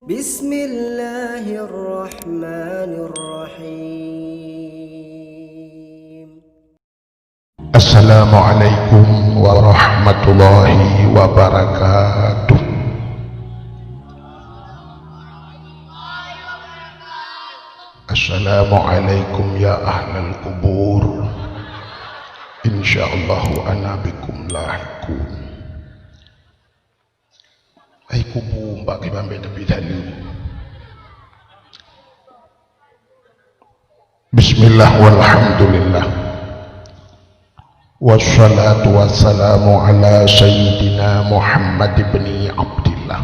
Bismillahirrahmanirrahim. Assalamualaikum warahmatullahi wabarakatuh. Assalamualaikum ya ahlal kubur. Insyaallahu ana bikum lahikun. Ai kubur mbak kibambe tepi tadi. Bismillah walhamdulillah. Wassalatu wassalamu ala sayyidina Muhammad ibn Abdillah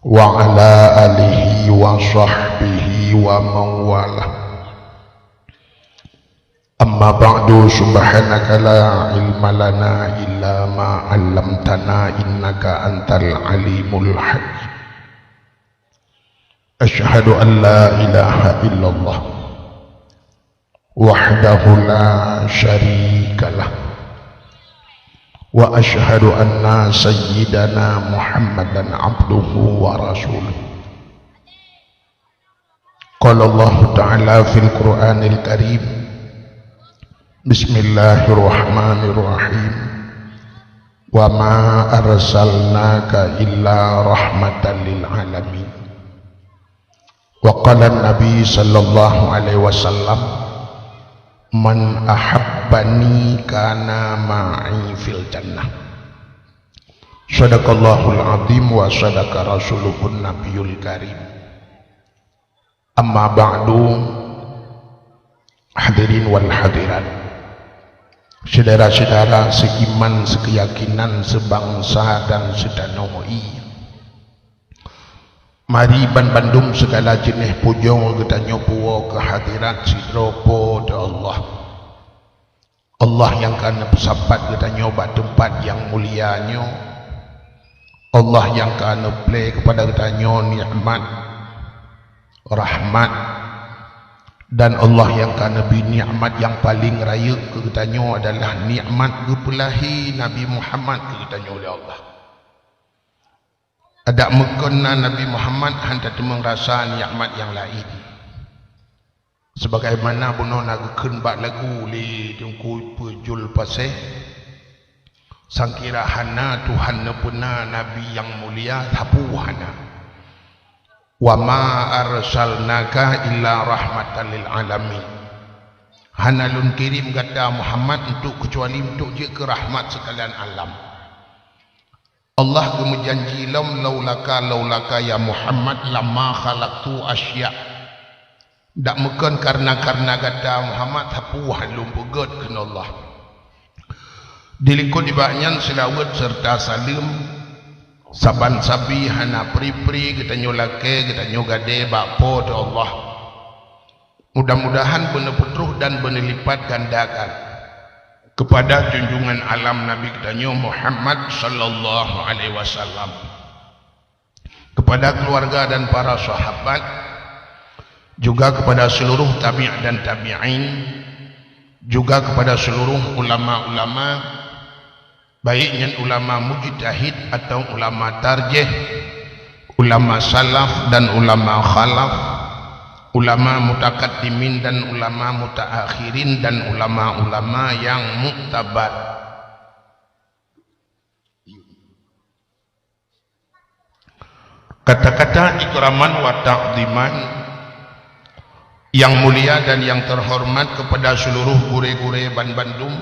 wa ala alihi wa sahbihi wa mawala. Amma ba'du, subhanaka la ilma lana illa ma 'allamtana innaka antal alimul hakim. Asyhadu an la ilaha illallah wahdahu la syarikalah wa asyhadu anna sayyidana Muhammadan abduhu wa rasuluh. Qala Allah ta'ala fil Qur'anil Karim, Bismillahirrahmanirrahim, wa ma arsalnaka illa rahmatan lil alamin. Wa qala Nabi sallallahu alaihi wasallam, man ahabbani kana ma'i fil jannah. Sadaqallahul azim wa sadaqa rasuluhun nabiyul karim. Amma ba'du, hadirin wal hadirat, saudara-saudara seiman, sekeyakinan, sebangsa dan sedanoi, mari bandum segala jenis pujung kita nyopo kehadirat sidropo da Allah. Allah yang kana pesapat kita nyoba tempat yang mulianya. Allah yang kana play kepada kita nikmat, rahmat, dan Allah yang kana nikmat yang paling raya ke kita adalah nikmat gepelahi Nabi Muhammad ke kita oleh Allah. Ada mengkena Nabi Muhammad hendak merasa nikmat yang lain. Sebagaimana bunuh nagu kenbak lagu li tungku pujul paseh. Sangkira hana Tuhan nepuna Nabi yang mulia tapu hana. Wa ma arsalnaka illa rahmatan lil alamin. Hana lun kirim kata Muhammad untuk kecuali untuk je ke rahmat sekalian alam. Allah berjanji laulaka ya Muhammad lama khalaqtu asya. Dak meken karena kata Muhammad tapu halum pegot kena Allah. Dilikut dibaknyan selawat serta salim saban sabi hana pri-pri kita nyolake kita nyogade bakpo ta Allah. Mudah-mudahan benar putruh dan benar lipat gandakan kepada junjungan alam Nabi kita Muhammad sallallahu alaihi wasallam, kepada keluarga dan para sahabat, juga kepada seluruh tabi' dan tabi'in, juga kepada seluruh ulama-ulama, baiknya ulama mujtahid atau ulama tarjih, ulama salaf dan ulama khalaf, ulama mutakaddimin dan ulama mutaakhirin, dan ulama-ulama yang muktabar. Kata-kata ikraman wa ta'ziman yang mulia dan yang terhormat kepada seluruh gure-gure Bandung,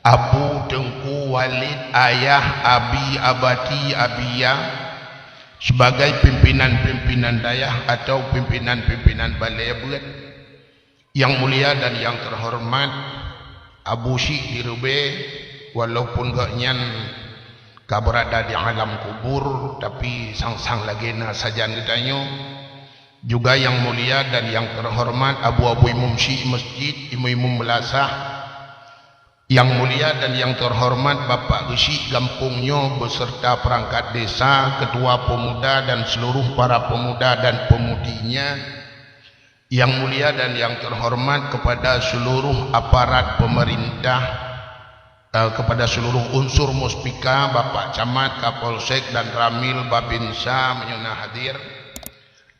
Abu, Tengku, Walid, Ayah, Abi, Abati, Abia, sebagai pimpinan-pimpinan dayah atau pimpinan-pimpinan balai buat yang mulia dan yang terhormat, Abu Syekh dirube, walaupun gaknyan kaberada di alam kubur tapi sang-sang lagena sajan ditanya, juga yang mulia dan yang terhormat Abu Imam Syekh Masjid, Imam Belasah, yang mulia dan yang terhormat Bapak Syekh Gampungnya beserta perangkat desa, ketua pemuda dan seluruh para pemuda dan pemudinya, yang mulia dan yang terhormat kepada seluruh aparat pemerintah, kepada seluruh unsur muspika, Bapak Camat, Kapolsek dan Ramil Babinsa menyuna hadir.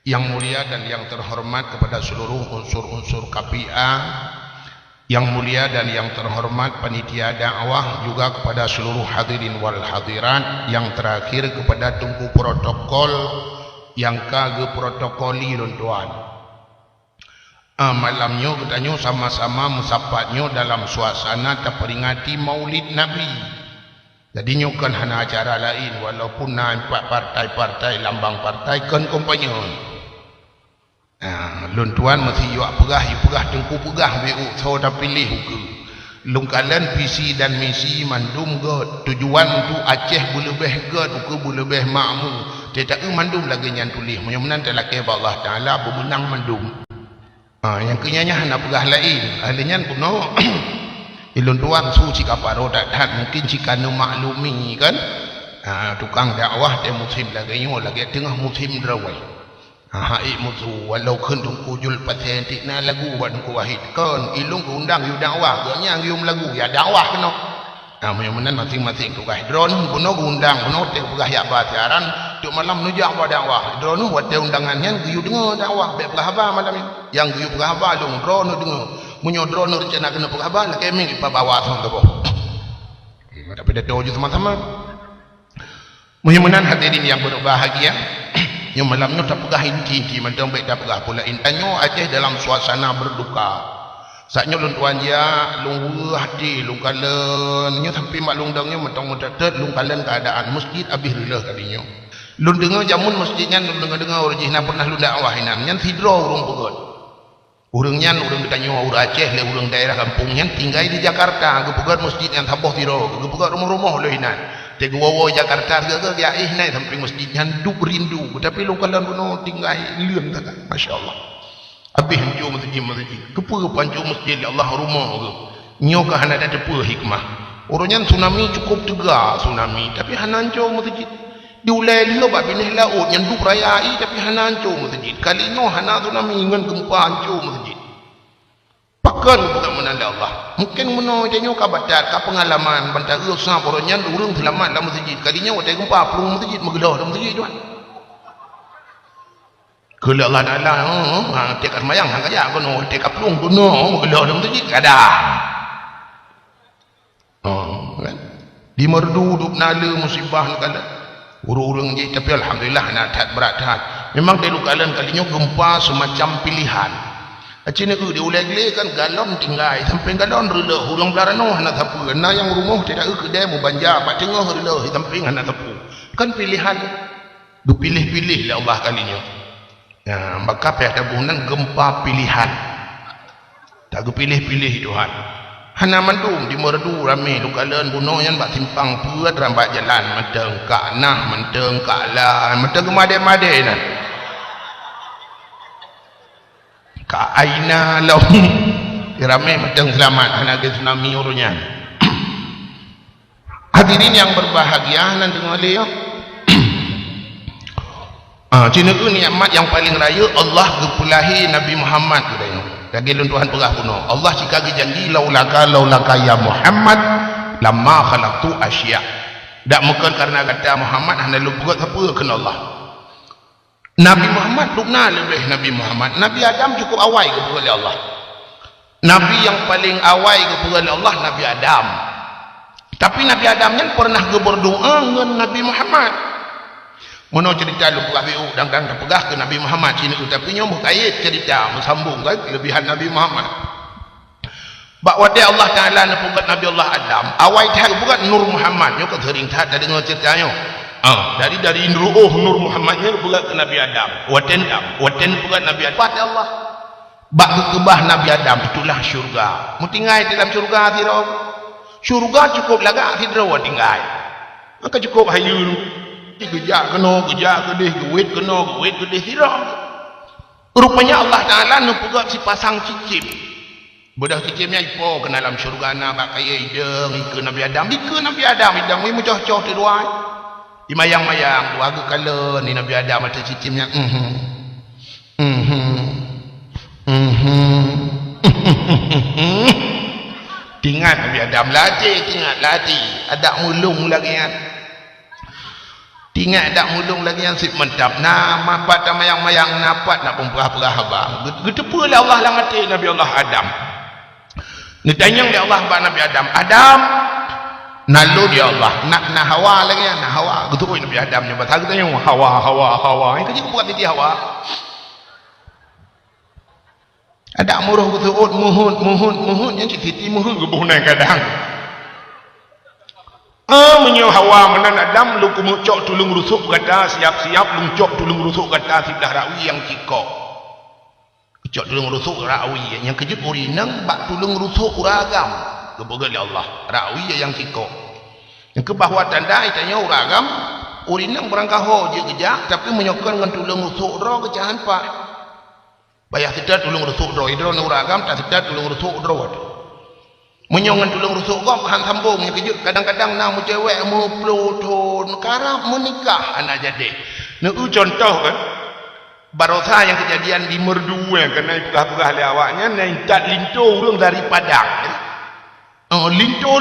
Yang mulia dan yang terhormat kepada seluruh unsur-unsur KPA, yang mulia dan yang terhormat panitia dakwah, juga kepada seluruh hadirin wal hadirat, yang terakhir kepada tungku protokol yang kage protokoli tuan. Malamnya katanya sama-sama musapatnya dalam suasana terperingati Maulid Nabi. Jadi kan hana acara lain walaupun nampak partai-partai lambang partai kan kompanya. Lun tuan mesti yuak pegah tengku pegah BU saudara pilih ke. Lung kalian visi dan misi mandum ke tujuan untuk Aceh boleh ke ke boleh makmu. Tidak mandum lagi yang tulis. Mudah-mudahan telaki Allah Taala bermenang mandum. Yang kenyanya hana pegah lain. Ahlinya kuno ilun tuan su jika paro tak mungkin jika nu maklumi kan. Tukang dakwah dia musim lagi tengah musim drawai. Hai mutu walau kendung kujul patentik na lagu wan ku wahid kan ilung undang yu dakwah ganya ngium lagu ya dakwah kena mudah-mudahan masing-masing tukah drone kuno undang kuno te pegah ya basiaran tu malam nujak wa dakwah drone buat te undangannya giyu dengar dakwah be pegah ba malam ini yang giyu pegah ba dong drone dengar munyo drone rencana kena pegah ba la keming ipa bawa sang tu tapi dah tahu sama-sama. Mudah-mudahan hadirin yang berbahagia yang malamnya tak pegah inti macam baik tak pegah pula intanyo Aceh dalam suasana berduka. Saatnya lun tuan dia lung hati lung kalen nya sampai mak lung dangnya mentong mentetet lung kalen keadaan masjid habis rilah kalinya. Lun dengar jamun masjidnya lun dengar orangnya pernah lun dakwah inan nyan sidro urang pegot. Urangnya urang ditanya urang Aceh le urang daerah kampungnya tinggal di Jakarta ge pegot masjid yang taboh sidro ge pegot rumah-rumah le inan. Tegu wawo Jakarta ke dia naik sampai masjidnya duk rindu tapi lu kalau kuno tinggal liun tak masya-Allah. Habis hujung masjid kepu pancu masjid Allah rumah ke. Nyo ke hana ada depa hikmah. Orangnya tsunami cukup tegak tsunami tapi hana hancur masjid. Diulai lo bab binih laut yang duk rayai tapi hana hancur masjid. Kali nyo hana tsunami dengan gempa hancur masjid. Pakan bukan menanda Allah. Mungkin meno janyo ka badat ka pengalaman bantar usah poronyan urang selamat dalam masjid. Kalinya watai gempa pelung masjid megelah dalam masjid tuan. Kalau Allah Taala tekad mayang hang kaya kono tekad pelung kono megelah dalam masjid kada. Kan. Di merdu duk nala musibah kala. Urang-urang je tapi alhamdulillah nak tak berat tak. Memang telu kalian kalinya gempa semacam pilihan. Acina ke diulai kan galon tinggal sampai galon rela hurang belarano hana tapu na yang rumah tidak ke dia mau banja pak tengah rela sampai hana tapu kan pilihan dipilih-pilih lah Allah kalinya maka pada bulan gempa pilihan tak pilih-pilih Tuhan hana mandum di merdu ramai lukalan bunuh yang bak simpang puat rambat jalan menteng kak nah menteng kak lah menteng kemade-made nah ka aina lahum ramai macam selamat hanaga tsunami urunnya. Hadirin yang berbahagia nan dengar lihat cina ku nikmat yang paling raya Allah gepulahi Nabi Muhammad katanya. Lagi lun Tuhan perah kuno. Allah jika janji laulaka ya Muhammad lamma khalaqtu asya. Dak mungkin karena kata Muhammad hana lu buat apa kena Allah. Nabi Muhammad lukna lebih Nabi Muhammad. Nabi Adam cukup awal kepada Allah. Nabi yang paling awal kepada Allah Nabi Adam. Tapi Nabi Adam yang pernah berdoa dengan Nabi Muhammad. Mana cerita lu PKBU dan terpegah ke Nabi Muhammad sini tapi nyomu kait cerita bersambung kan kelebihan Nabi Muhammad. Bahawa dia Allah Taala nak buat Nabi Allah Adam. Awal tak buat Nur Muhammad. Nyo sering tak ada dengar ceritanya. Dari Nur Muhammadnya buat ke Nabi Adam. Waten buat Nabi Adam. Pada Allah. Bak kebah Nabi Adam itulah syurga. Mu tinggal dalam syurga tiro. Syurga cukup lagak tiro tinggal. Maka cukup hayu. Gejak kena, gejak gedih, gewit kena, gewit gedih tiro. Rupanya Allah Taala nak buat si pasang cicip. Bedah cicipnya ipo ke dalam syurga na bak kaya ideng ke Nabi Adam. Ke Nabi Adam ideng mu coh-coh ti luar. Di mayang-mayang warga kala ni Nabi Adam ada cicimnya Tingat Nabi Adam latih, tingat latih. Ada mulung lagi kan. Tingat ada mulung lagi yang sip mentap. Nah, mapat mayang-mayang napat nak pemperah-perah abang. Getepalah Allah langati Nabi Allah Adam. Ditanya dia Allah kepada Nabi Adam. Adam, nalu dia Allah. Nak Hawa lagi kan. Nak Hawa. Getepalah Nabi Adam. Nyoba tak tanya Hawa. Ini kerja buat titi Hawa. Ada muruh betul muhun yang titi muhun kebunan kadang. Menyo Hawa menan Adam lu kumucok tulung rusuk kata siap-siap lu cok tulung rusuk kata sebelah rawi yang kikok. Cok tulung rusuk rawi yang kejut urinang bak tulung rusuk uragam. Kebegal Allah rawi yang kikok. Yang ke bahwa tanda itanya uragam urinang berangkaho je kejak tapi menyokon dengan tulung rusuk ro kejahan pak. Bayar tidak tulung rusuk ro hidro uragam tak tidak tulung rusuk ro. Menyongan tulung rusuk gom han sambung yang kejut kadang-kadang nak mu cewek mu pelutun karap menikah anak jadi. Nak contoh kan barosa yang kejadian di Merdu kena pegah-pegah le awaknya naik tak linto urang dari Padang. Linto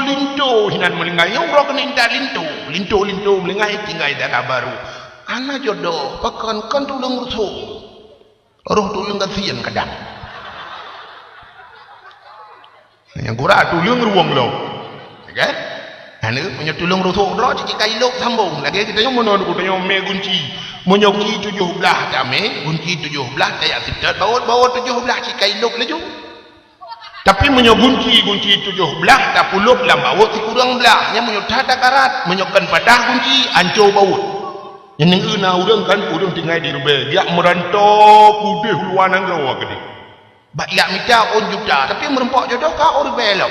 hinan melingai urang kena intak linto melingai tinggal daerah baru. Anak jodoh pakan kan tulung rusuk. Roh tulung kasihan kadang. Yang kurang tulung ruang lo, kan? Anu punya tulung rusuk roh cik kailok sambung. Lagi kita yang mana kita yang me kunci, menyoki 17 dame, kunci 17 saya sidat bawa 17 cik kailok laju. Tapi menyokunci kunci 17 tak puluh dalam bawa si kurang belah. Yang menyudah karat, menyokkan padah kunci ancur baut. Yang nengena urang kan urang tinggal di rumah, dia merantau kudih luanan rawa gede. Bak yak minta on juta tapi merempok jodoh ka or belok.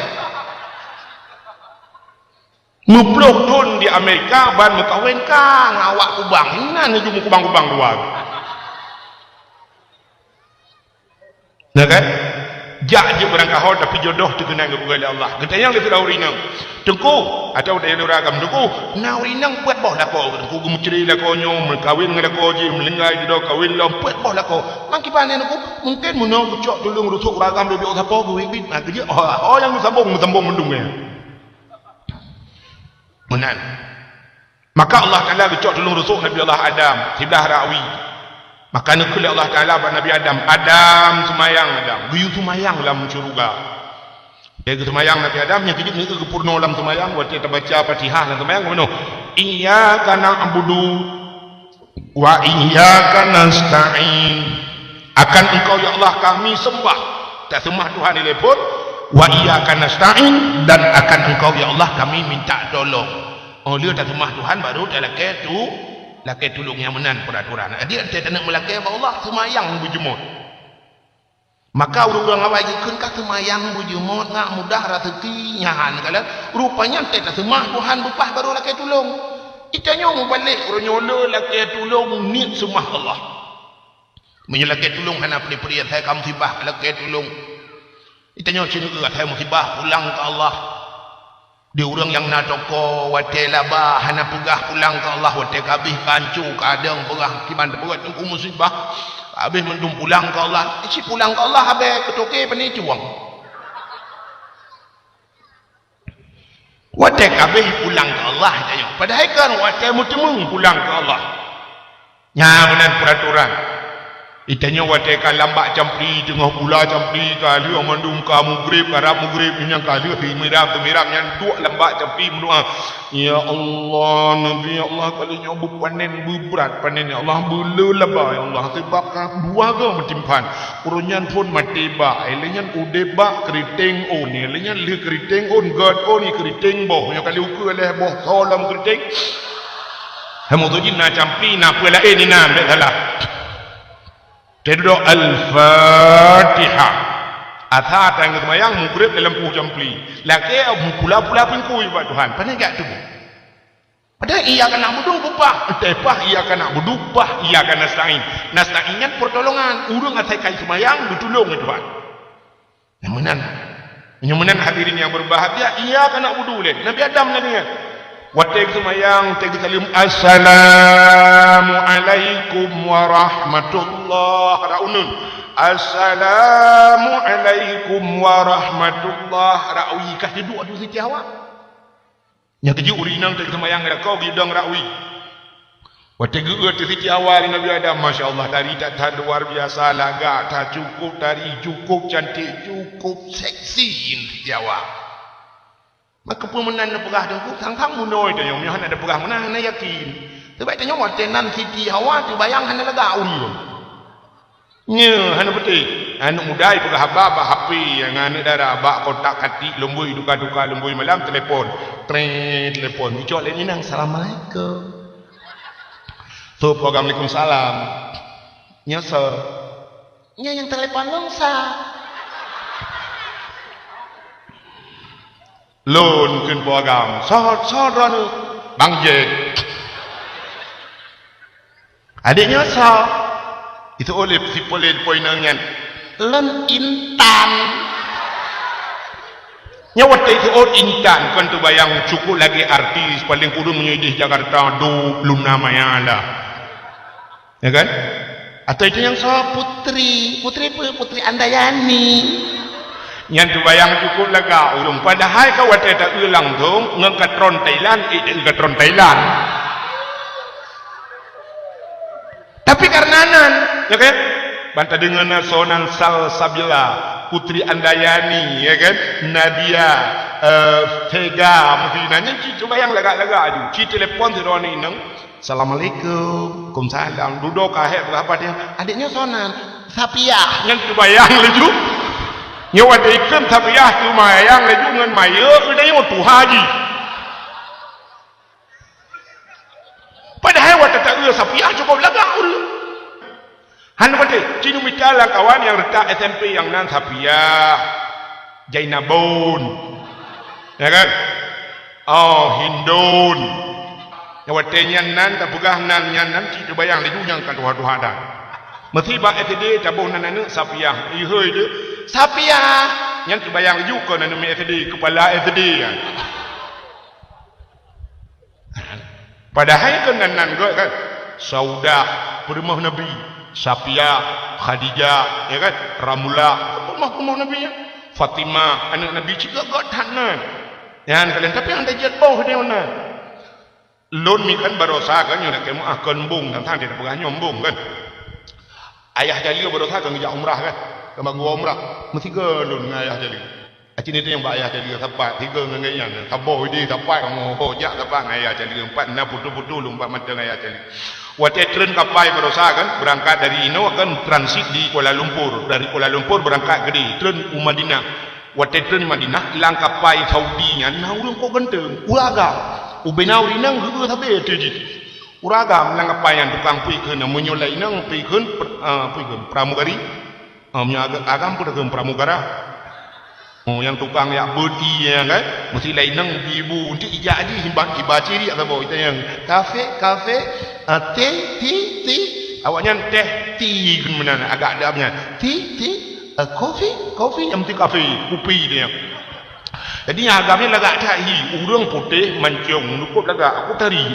Nuplok ton di Amerika ban mekawin ka ngawak kubang. Nan ju kubang-kubang dua. Nah kan? Jak je berangkah tapi jodoh tu kena kepada Allah. Kita yang lebih urinang. Tengku atau dia ragam tengku. Na urinang buat boh lah kau. Tengku gemuceri lah kau nyom kawin dengan kau je melengai dia kawin lah buat boh lah kau. Mangki panen aku mungkin munau kucok tulung rusuk ragam dia biar apa gue bit nak kerja. Oh yang sambung mendungnya. Menan. Maka Allah Taala kucok tulung rusuk Nabi Allah Adam sebelah rawi. Maka nak Allah Taala pada Nabi Adam semayang Adam guyu semayang dalam syurga. Dia semayang Nabi Adam yang kejut ni kepurno dalam semayang waktu kita baca Fatihah dalam semayang mana iyyaka na'budu wa iyyaka nasta'in. Akan engkau ya Allah kami sembah tak sembah Tuhan ini pun wa iyyaka nasta'in dan akan engkau ya Allah kami minta tolong. Oh dia tak sembah Tuhan baru tak lakai tu lakai tulung yang menan peraturan. Dia tak nak melakai Allah semayang berjemut. Maka orang-orang awak ikut kat semayang berjemut nak mudah rezeki nyahan kala rupanya tak sembah Tuhan bupah baru lakai tulung. Itanya mu balik orang nyola lakai tulung niat sembah Allah. Menyelakai tulung hana peri-peri saya kamu musibah lakai tulung. Itanya sini ke saya musibah pulang ke Allah. Dia orang yang nak toko wate laba hana pegah pulang ke Allah wate kabih kancu kadang perah kiban berat tengku musibah habis mendum pulang ke Allah isi pulang ke Allah habis ketoke pani cuang wate kabih pulang ke Allah tanya padahal kan wate mutemung pulang ke Allah nya benar peraturan itanya wate kan lambak campri tengah pula campri kali amandum ka mugrib karab mugrib yang kali mirab yang dua lambak campri mendoa ya Allah nabi ya Allah kali nyobu panen berat panen ya Allah belu laba ya Allah sebab dua ke mentimpan urunyan pun mati ba elenyan ude ba keriting on elenyan le keriting on god on keriting boh yang kali ukur leh boh solam keriting hamu tu jin na campri na pula ni na mek salah Tedo Al-Fatihah. Atha tang semayang mugrib dalam puh jampli. Laki pula-pula pingkui buat Tuhan. Pandai tak tu? Padahal ia akan nak buduh bupah. Tepah ia akan nak buduh bah. Ia akan nasta'in. Nasta'innya pertolongan. Urung atai kai semayang ditolong Tuhan. Yang menan hadirin yang berbahagia. Ia akan nak buduh leh. Nabi Adam nak dengar. Watek semayang teg salim assalamualaikum warahmatullahi raunun. Assalamualaikum warahmatullahi rawi kah duduk adu siti awak. Nya keju urinang teg semayang ada kau gidang rawi. Watek geut siti awak Nabi Adam masyaallah tari tak luar biasa laga tak cukup tari cukup cantik cukup seksi siti awak. Maka pemenan na pegah dengku sang munoi tanya mi han ada pegah menang na yakin. Sebab tanya wa tenan siti hawa tu bayang han lega ul. Nya han peti anu mudai pegah baba HP yang anu dara ba kotak kati lembui duka-duka lembui malam telefon. Telepon dicok le ni nang assalamualaikum. So program Waalaikumsalam. Nya so. Nya yang telepon longsa. Lon keun program sot ranu Bang Jet adiknya sa itu oleh si polin poinangan len intan nyawat itu intan kan tu bayang cukup lagi artis paling kudu menyedih Jakarta do belum namanya ada ya kan atau itu yang sa putri Andayani yang tu bayang cukup lega ulung padahal kau ada tak ulang tu ngekatron Thailand ngekatron Thailand tapi karena nan ya kan bantah dengan sonan Salsabila Putri Andayani ya kan Nadia Vega mungkin nanya tu bayang lega-lega aja ci telepon tu roni nang assalamualaikum kumsalam duduk kahek berapa dia adiknya sonan Sapia yang tu bayang leju nyawa dia ikut tapi ya tu mayang lagi dengan maya udah yang tu haji padahal waktu tak ada sapi cukup lagaul han pada cinu mitala kawan yang retak SMP yang nan sapia Jainabun ya kan Hindun nyawa tenyan nan tak pegah nan nyan citu bayang lagi yang kan tuha-tuha dah mesti ba FD tabung nan sapia ihoi dia Sapia yang terbayang juga nama FD kepala FD kan. Padahal kan nan kan Saudah perumah Nabi Sapia Khadijah ya kan Ramula perumah Nabi ya Fatimah anak Nabi juga god hanan ya kalian tapi anda jat bawah dia mana lon mi kan barosa kan yo nak kemo akon bung tang dia pegah nyombong kan ayah jali barosa kan ngejak umrah kan kama gua umrah mesti gelun ngayah jadi acin itu yang bayah jadi tepat tiga ngayah tabo di tepat kamu hojak tepat ngayah jadi empat na putu-putu lumpat mata ngayah jadi waktu tren kapal berosa kan berangkat dari Ino akan transit di Kuala Lumpur dari Kuala Lumpur berangkat ke tren Madinah waktu tren Madinah lang kapal Saudi nya nah urang kok genteng ulaga ubenau rinang geueuh tabe teuji uraga lang kapal yang tukang pikeun menyolai nang pikeun pramugari agam pun ada pramugara yang tukang ya bodi ya kan mesti lain nang ibu untuk ijak aja hibat ciri atau bawa itu yang kafe teh awaknya teh mana agak adabnya kopi yang mesti kafe kopi dia jadi yang agamnya lagak tahi urang putih mancung nukup lagak aku tari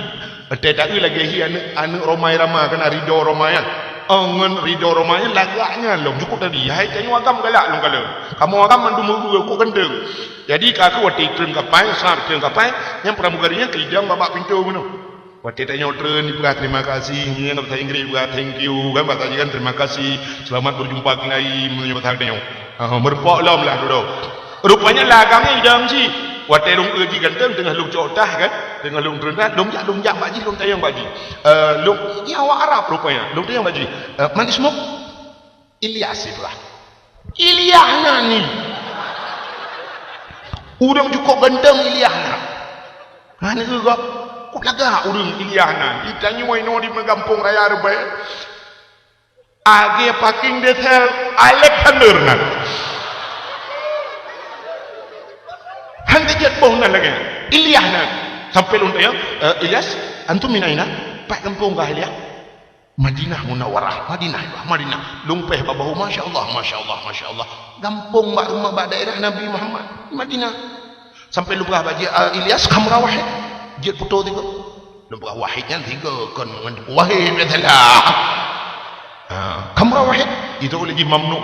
teh tak lagi anu romai ramah kan rido romayan ngan ridho romanya lagaknya long cukup tadi hai tanya agam galak long kalau kamu agam mandu ku gendeng jadi aku waktu tren kapai sar tren kapai yang pramugarinya kidang babak pintu mana waktu tanya tren juga terima kasih yang bahasa Inggris juga thank you kan bahasa kan terima kasih selamat berjumpa kembali menyebut harganya merpok lam lah dulu rupanya lagamnya idam sih waktu long uji ganteng tengah long cotah kan tengah long rendah long jak baji long tayang baji long ni awak Arab rupanya long tayang baji man ismuk Ilyas itulah Ilyahna ni urang cukup ganteng Ilyahna ni juga kok laga urang Ilyahna ditanya waino di kampung raya Arab age parking detail Alexander nak hantajat bohongan lagi Ilyahna sampai lunta ya Ilyas antum min aina pak kampung kah Ilyas Madinah Munawwarah Madinah lumpeh babahu masyaallah kampung mak rumah daerah Nabi Muhammad Madinah sampai lupa baji Ilyas kamu rawah Jid putus tiga. Lembaga wahidnya tiga kan wahid adalah. Kamera wahid itu oleh mamnu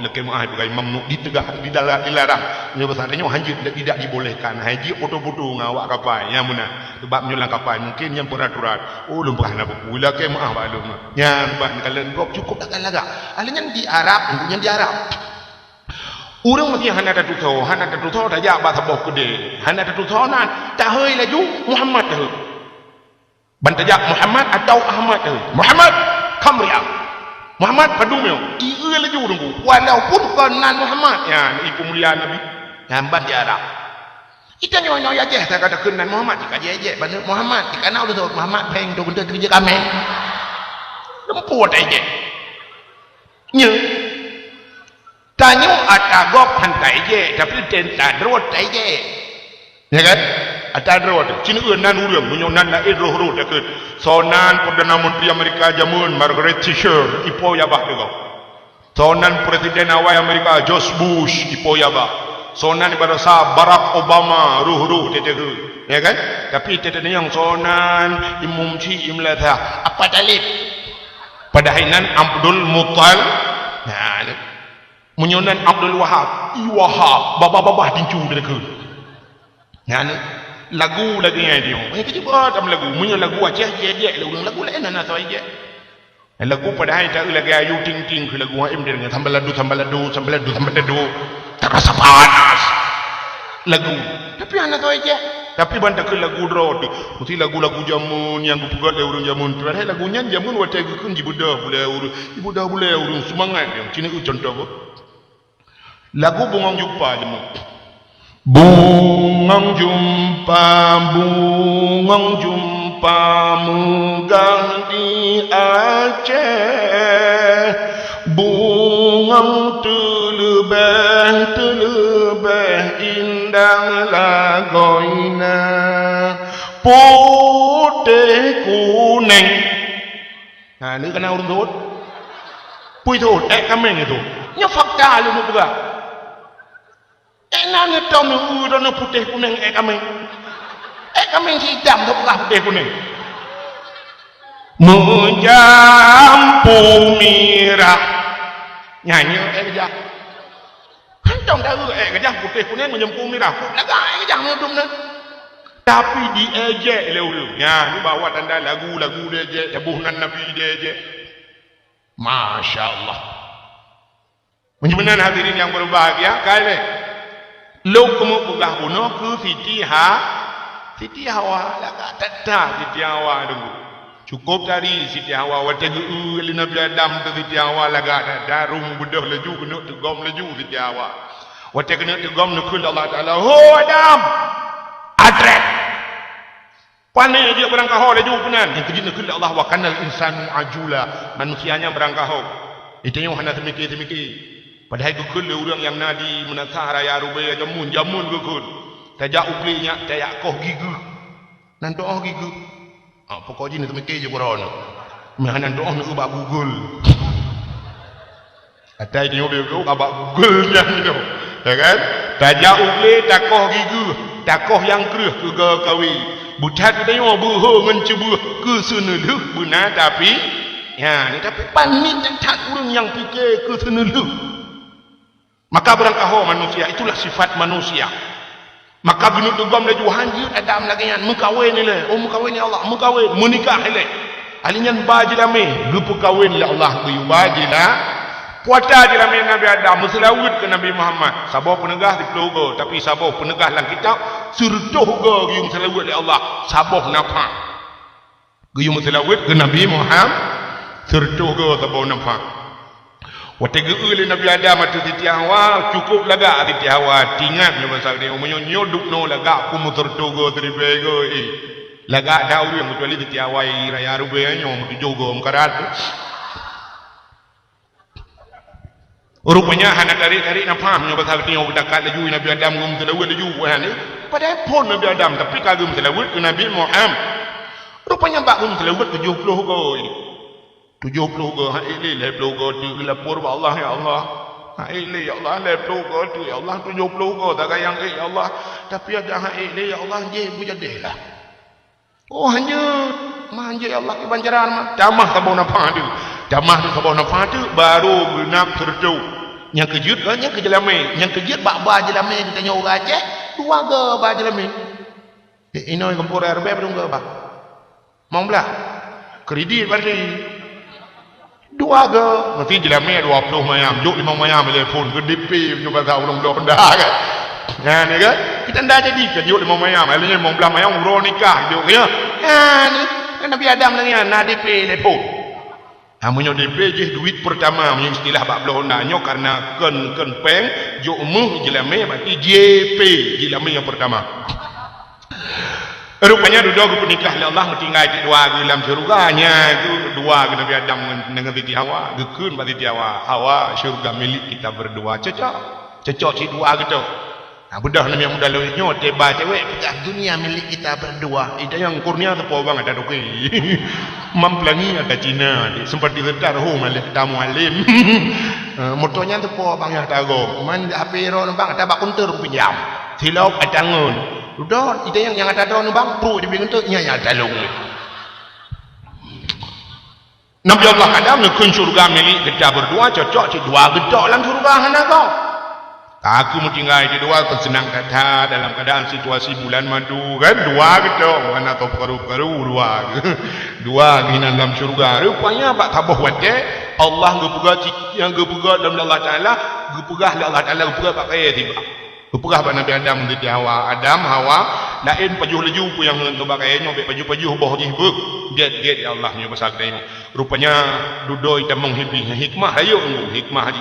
lekai mahai bagai mamnu ditegak dilarang. Ini bahasanya hanya tidak dibolehkan. Haji foto-foto ngawak kapal yang mana sebab menyulang kapal mungkin yang peraturan. Oh lembaga nak buku lekai mahai balum. Yang bah kalau kau cukup tak lagak. Alanya di Arab, yang di Arab. Orang mesti hana tu tahu dah jak bahasa bok gede. Hana tu tahu nan tak hoi laju Muhammad dah. Bantajak Muhammad atau Ahmad dah. Muhammad kamria. Muhammad padumyo iya laju dulu walaupun kenan Muhammad ya ibu mulia Nabi yang ban di Arab kita nyonya aja saya kata kenan Muhammad jika je benar Muhammad jika nak tu Muhammad peng tu benda kerja kami lemput aja nya tanya atagop hantai je tapi tenta drot aja ya kan ada drot cina nan urang munyonan la roh dekat sonan Perdana Menteri Amerika jamun Margaret Thatcher ipo yabah dego sonan Presiden awal Amerika George Bush ipo yabah sonan ibarasa Barack Obama ruh tetegu ya kan tapi tetene yang sonan imumci imlatha apa dalil padahinan Abdul Muttal nah munyonan Abdul Wahab Wahab babah dincu deku nah lagu lagi yang dia. Mereka cuba dalam lagu. Punya lagu aja je. Lagu lain nak tahu aja. Lagu pada hari tak lagi ayu ting ke lagu yang dia dengan sambal ladu. Terasa panas. Lagu. Tapi anak tahu aja. Tapi banyak ke lagu drod. Mesti lagu-lagu jamun yang bukan orang jamun. Terakhir lagunya jamun waktu itu kan ibu dah boleh urung semangat dia. Cina itu contoh. Lagu bungang jumpa jamun. Bungang jumpa menggang di Aceh bungang terlebih indah lagoina putih kuning nah ini kena urut thốt pui thốt kameng itu nya fakta lu buka nana tahu ni udah putih kuning kameng hitam tu bukan putih kuning menjampu mirah nyanyi kejap hantong tahu kejap putih kuning menjampu mirah laga kejap mudum ni tapi diejek leu ya ni bawa tanda lagu dia ejek jabuhan Nabi dia ejek Masya Allah menjemenan hadirin yang berbahagia kali Lok kamu pegah bunuh ke Siti Hawa lagak tata Siti Hawa dulu cukup dari Siti Hawa waktu itu Nabi Adam ke Siti Hawa lagak darum budah laju kena tegom laju Siti Hawa waktu kena tegom nak Allah Taala ho Adam adrek pandai dia berangkah laju punan yang kejina kul Allah wa kanal insanu ajula manusianya berangkah itu yang hendak semikir padahal gukul orang yang nadi menasah raya rubaya jamun gukul tajak uklinya tajak koh gigu nan doa gigu pokoknya ni temikir je korang mahanan doa nak ubah Google atai dia ubah Google nya ni ya kan tajak ukli takoh gigu takoh yang kereh ke kawi butat tengok buho mencuba ke sunuluh benar tapi ya ni tapi panik tak urang yang fikir ke sunuluh maka berangkah manusia itulah sifat manusia maka binut dugam laju hanjir Adam lagi yang mengkawin ni lah mengkawin ni Allah mengkawin menikah ni alinyan bajilame gupu kawin li Allah tu bajilah puata jilame Nabi Adam selawat ke Nabi Muhammad sabah penegah di keluarga tapi sabah penegah dalam kitab surtuh ke yung selawat li Allah sabah nafak yung selawat ke Nabi Muhammad surtuh ke sabah nafak waktu itu Nabi Adam atau Siti Hawa cukup laga Siti Hawa tingat ni pasal dia nyoduk no laga aku motor togo teribego laga dah yang kecuali Siti Hawa raya rubenya mu jogo mkarat rupanya hana dari nak faham ni pasal dia berdekat laju Nabi Adam ngum telawat laju ni padahal pun Nabi Adam tapi kagum telawat ke Nabi Muhammad rupanya bak ngum telawat 70 go ini 70 ke ini leplo ke tu lapor Allah ya Allah ini ya Allah leplo ke tu ya Allah 70 ke tak yang ya Allah tapi ada ini ya Allah je bu jadihlah Oh hanya manja Allah ke banjaran mah. Damah tabau nafah tu. Damah tu tabau nafah tu baru benak tertu. Yang kejut kan yang kejelame. Yang kejut bak jelame ditanya orang Aceh, dua ke bak jelame. Inoi kampur RB belum ke bak. Mau belah. Kredit berarti. Dua ke. Nanti jelame 20 mayam, juk 5 mayam telefon ke DP punya pasal orang dah kan. Nah ni kan. Kita ndak jadi ke juk 5 mayam, alanya mau belah mayam urus nikah juk ya. Ni kan Nabi Adam lagi nak DP telefon. Amunyo DP je duit pertama yang istilah bab Honda-nyo karena ken peng juk muh jelame berarti JP jelame yang pertama. Rupanya dua aku penikah oleh Allah tinggal di dua dalam surganya itu dua Nabi Adam dengan Siti Hawa gekun pada Siti Hawa syurga milik kita berdua cocok si dua gitu. Nah budak Nabi yang muda lewitnya teba cewek pegang dunia milik kita berdua. Itu yang kurnia tepo bang ada doke. Mamplani ada Cina sempat diledar malih tamu alim. Motonya tepo bang yang tago. Man HP ro bang ada bak kunter pinjam. Silau adangun. Udah, itu yang ada tahun bang, pro di bingung tu, nyaya dalung. Nabi Allah Adam nekun surga milik kita berdua cocok si dua gedok dalam surga hana kau. Aku mau tinggal di dua senang kata dalam keadaan situasi bulan madu kan dua gedok mana kau peru dua di dalam surga. Rupanya pak tabuh wajah Allah gepuga dalam Allah Taala gepuga Allah Taala gepuga pakai tiba. Kepegah pada Nabi Adam menjadi Hawa. Adam, Hawa, lain pajuh leju pun yang terbagai nyobek pajuh-pajuh boh jihbuk. Get ya Allah nya besar dia. Rupanya dudoi tamang hiblis hikmah rayu hikmah di.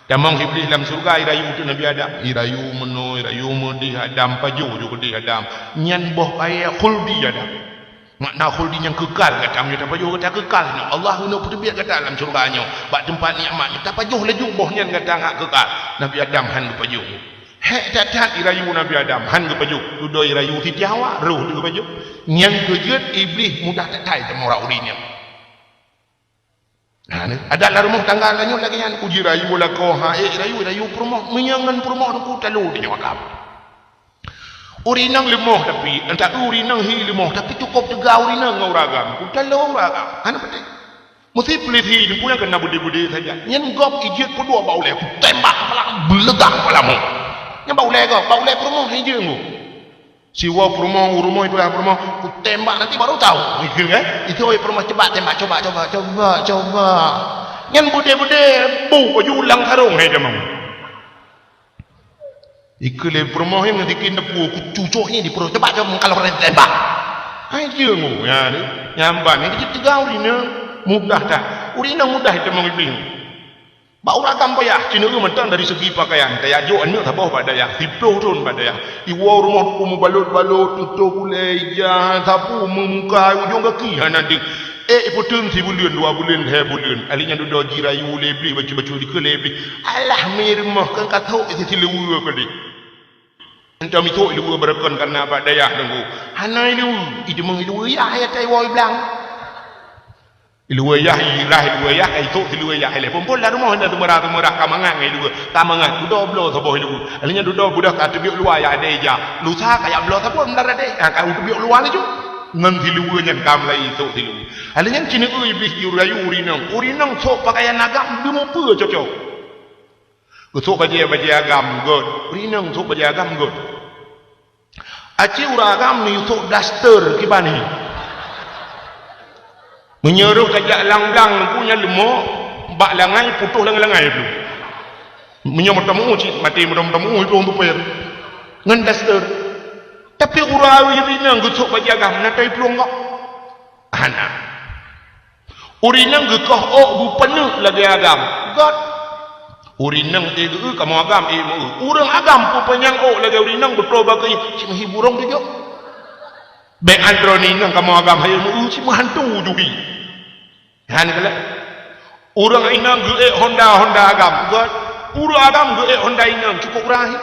Tamang hiblis dalam surga irayu tu Nabi Adam. Irayu meno, irayu mudi Adam pajuh juga di Adam. Nyan boh kaya khuldi Adam. Makna khuldi yang kekal kata nya tak pajuh kata kekal. Allah guna perbiak kata dalam surganya. Bak tempat nikmat tak pajuh leju boh nyan kata ngak kekal. Nabi Adam han pajuh. Hek datang irayu Nabi Adam han ke pajuk duduk irayu Siti Hawa roh ke pajuk yang kejut iblis mudah tetai temu orang urinya. Nah ni ada lah rumah tangga lanyu lagi yang uji rayu lah kau irayu permoh menyangan permoh aku talu dia wakam urinang lemoh tapi entah urinang lemoh tapi cukup tegak urinang nguragam aku talu uragam ana penting mesti pelit hi punya kena budi-budi saja nyen gop ijit kedua bau leh tembak kepala belegak kepalamu yang bau leh promo ni je mu. Siwa promo itu lah promo. Ku tembak nanti baru tahu. Mikir kan? Itu promo cepat tembak coba. Yang bude-bude bu baju ulang sarung hai demang. Ikle promo yang dikin depu ku cucuknya di pro cepat kalau kena tembak. Hai je mu ya ni. Nyamban ni tiga urina mudah tak. Urina mudah itu mengibing. Bau ragam payah Cina mentang dari segi pakaian daya jo anu tabah pada ya tiploh turun pada ya iwa rumah ku balut tutup boleh ya sapu muka ujung kaki nanti putung si bulan 2 bulan 3 bulan alinya duduk jirayu lebli bacu-bacu di kelebli alah mirmah kan kathok isi lewu kali entah mitok lewu berekon karena apa daya tunggu hanai lewu itu mengilu ya ayat woi blang Iluwayah itu iluwayah le pun la rumah hendak temera kamangan ngai dua kamangan duduk blo sabo ilu alinya duduk budak kat biok luar ya ade ja lusa kaya blo sabo ndar ade ka biok luar ju ngan diluwanya kam lai itu dilu alinya cini iblis yurayu urinang sok pakaian agam demo pe cocok sok baju agam god urinang sok baju agam god aci uragam ni sok daster kibani menyeruh kajak lang-lang punya lemok bak langai putuh langai tu menyomot tamu cik mati mudah-mudahan itu untuk per ngan daster tapi urawi rinang gusuk bagi agam natai pelong kok anak urinang gekoh bu penuh lagi agam god urinang tegu kamu agam urang agam pu penyang lagi urinang betul bagi cik hiburong tu jo baik androni nang kamu agam hayu cik hantu jugi han kala urang inang ge Honda agam god uru agam ge Honda inang cukup rahi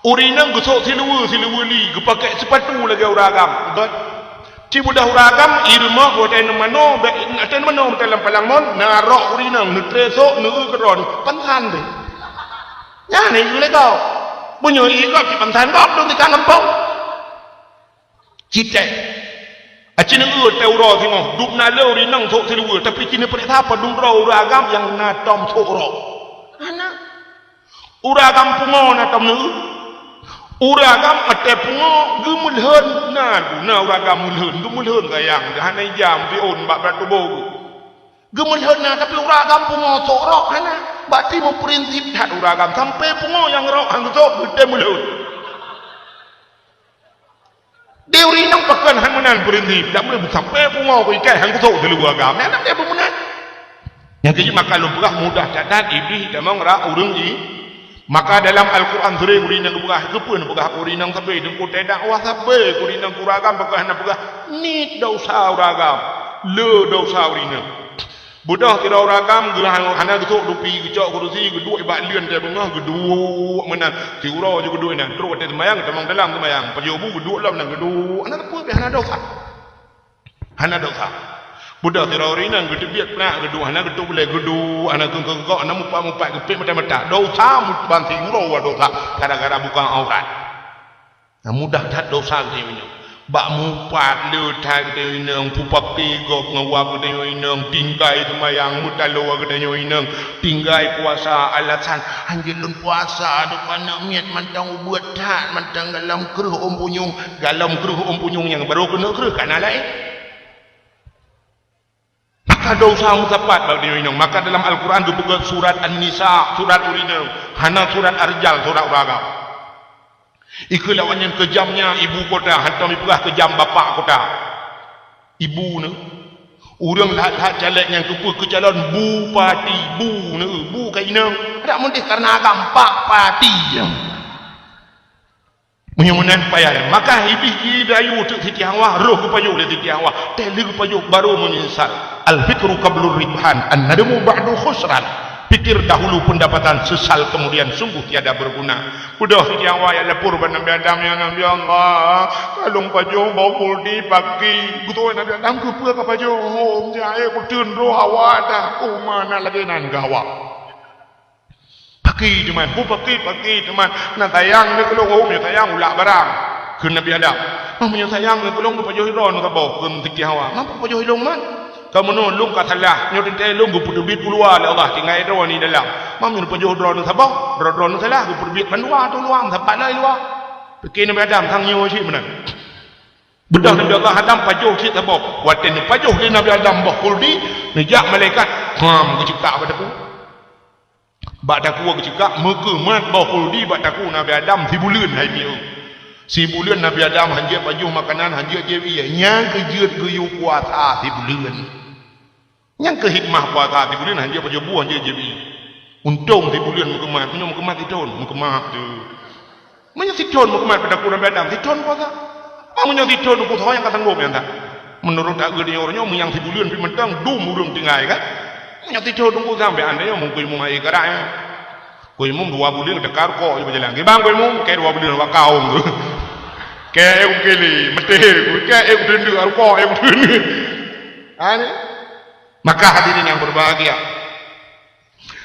urinang ge sok siluwe li ge pakai sepatu lagi urang agam god ci budah urang agam irma go ten mano be ten mano dalam palang mon narok urinang ne tresok ne keron pantan de ya ni le kau bunyo i kau ci pantan kau dong di kanam pau cite Acina teuro tengok duk na leu ri nang thok silu tapi cina pada apa dung ro uragam yang na tom thok ro ana uragam pungo na tom nu uragam ate pungo gumul hen na uragam mul hen gumul hen gayang hanai jam di on bak batu bo gumul hen na tapi uragam pungo thok ro ana berarti mau prinsip hat uragam sampai pungo yang ro hang thok gede mul hen Dewi nang pakan hangunan berhenti, tak boleh sampai pungo ke ikan hang kusuk di luar agam. Nak dia bermunat. Yang kejip maka lumpurah mudah catat iblis tak mau ngerak urung ji. Maka dalam Al-Quran surah kurinang berah kepun berah kurinang sampai dengku tidak wah sampai kurinang kuragam berah nak berah ni dosa uragam, le dosa kurinang. Budak kira uragam gerah hana kusuk dupi kecok kurusi kedua ibat lian dia bengah kedua menang tiura je kedua nan terus ada semayang temang dalam semayang pajobu kedua lah menang kedua anak apa hana dosa budak kira urinan gede biat nak kedua hana kedua boleh kedua anak kengkok anak mupak kepik mata dosa mutban tiura dosa gara-gara bukan aurat mudah tak dosa dia bak mupat le tak de inang pupak pigok ngawak de inang tinggai semayang mutalo de inang tinggai puasa alasan anjelun puasa depan nak miat mantang buat tak mantang galam keruh ompunyung yang baru kena keruh kana lain maka dosa mutapat bak de inang maka dalam Al-Quran dibuka surat An-Nisa surat urinang hana surat Arjal surat uragam Iku lawan yang kejamnya ibu kota hantam ipurah kejam bapak kota ibu ni orang lahat calek yang ke calon bupati bu kainang tak mendih karena agam pak pati menyemunan payah maka iblis dayu siti hawa roh kepayu le siti hawa tele kepayu baru menyesal al fikru qablur ribhan an nadamu ba'du khusran pikir dahulu pendapatan sesal kemudian sungguh tiada berguna. Udah siti hawa ya lepur ban Nabi Adam yang Nabi Allah. Kalung pajo bau puldi pagi. Gutu Nabi Adam ke pua ka pajo hom jae ku tun ro hawa dah. Oh mana lagi nan gawa. Pagi teman, pagi teman. Nak tayang ni kelong hom ya tayang ulak barang. Ke Nabi Adam. Mamanya sayang ni kelong pajo hiron ka bau ke siti hawa. Mampu pajo hiron man. Kamu nolung katalah nyotin teh lung gupu debit keluar le Allah tinggal dro ni dalam mam nyotin pajo dro nu sabah dro nu salah gupu debit luar tu luar sabat lai luar pikir Nabi Adam thang nyo si benar bedah Nabi Allah Adam pajo si sabah waten pajo ni Nabi Adam bah kuldi nejak malaikat kecikak padaku badaku kecikak muka mat bah kuldi badaku Nabi Adam si bulan hai dia si bulan Nabi Adam hanja pajo makanan hanja jewi yang kejeut geyu puasa si bulan yang ke hikmah puasa di bulan hanya pada buah je jadi untung di bulan mukemat punya mukemat itu mukemat tu punya siton mukemat pada kurang badam siton puasa punya siton aku tahu yang kata sanggup yang tak menurut tak gede orangnya yang di bulan pi mentang dum urung tinggal kan punya siton aku sampai anda yang mungkin mau mai gerak kau imum 2 bulan dekar kok ibu jalan bang kau imum kayak 2 bulan wak kaum tu kayak aku keli mesti kayak aku dendu kok aku dendu ani maka hadirin yang berbahagia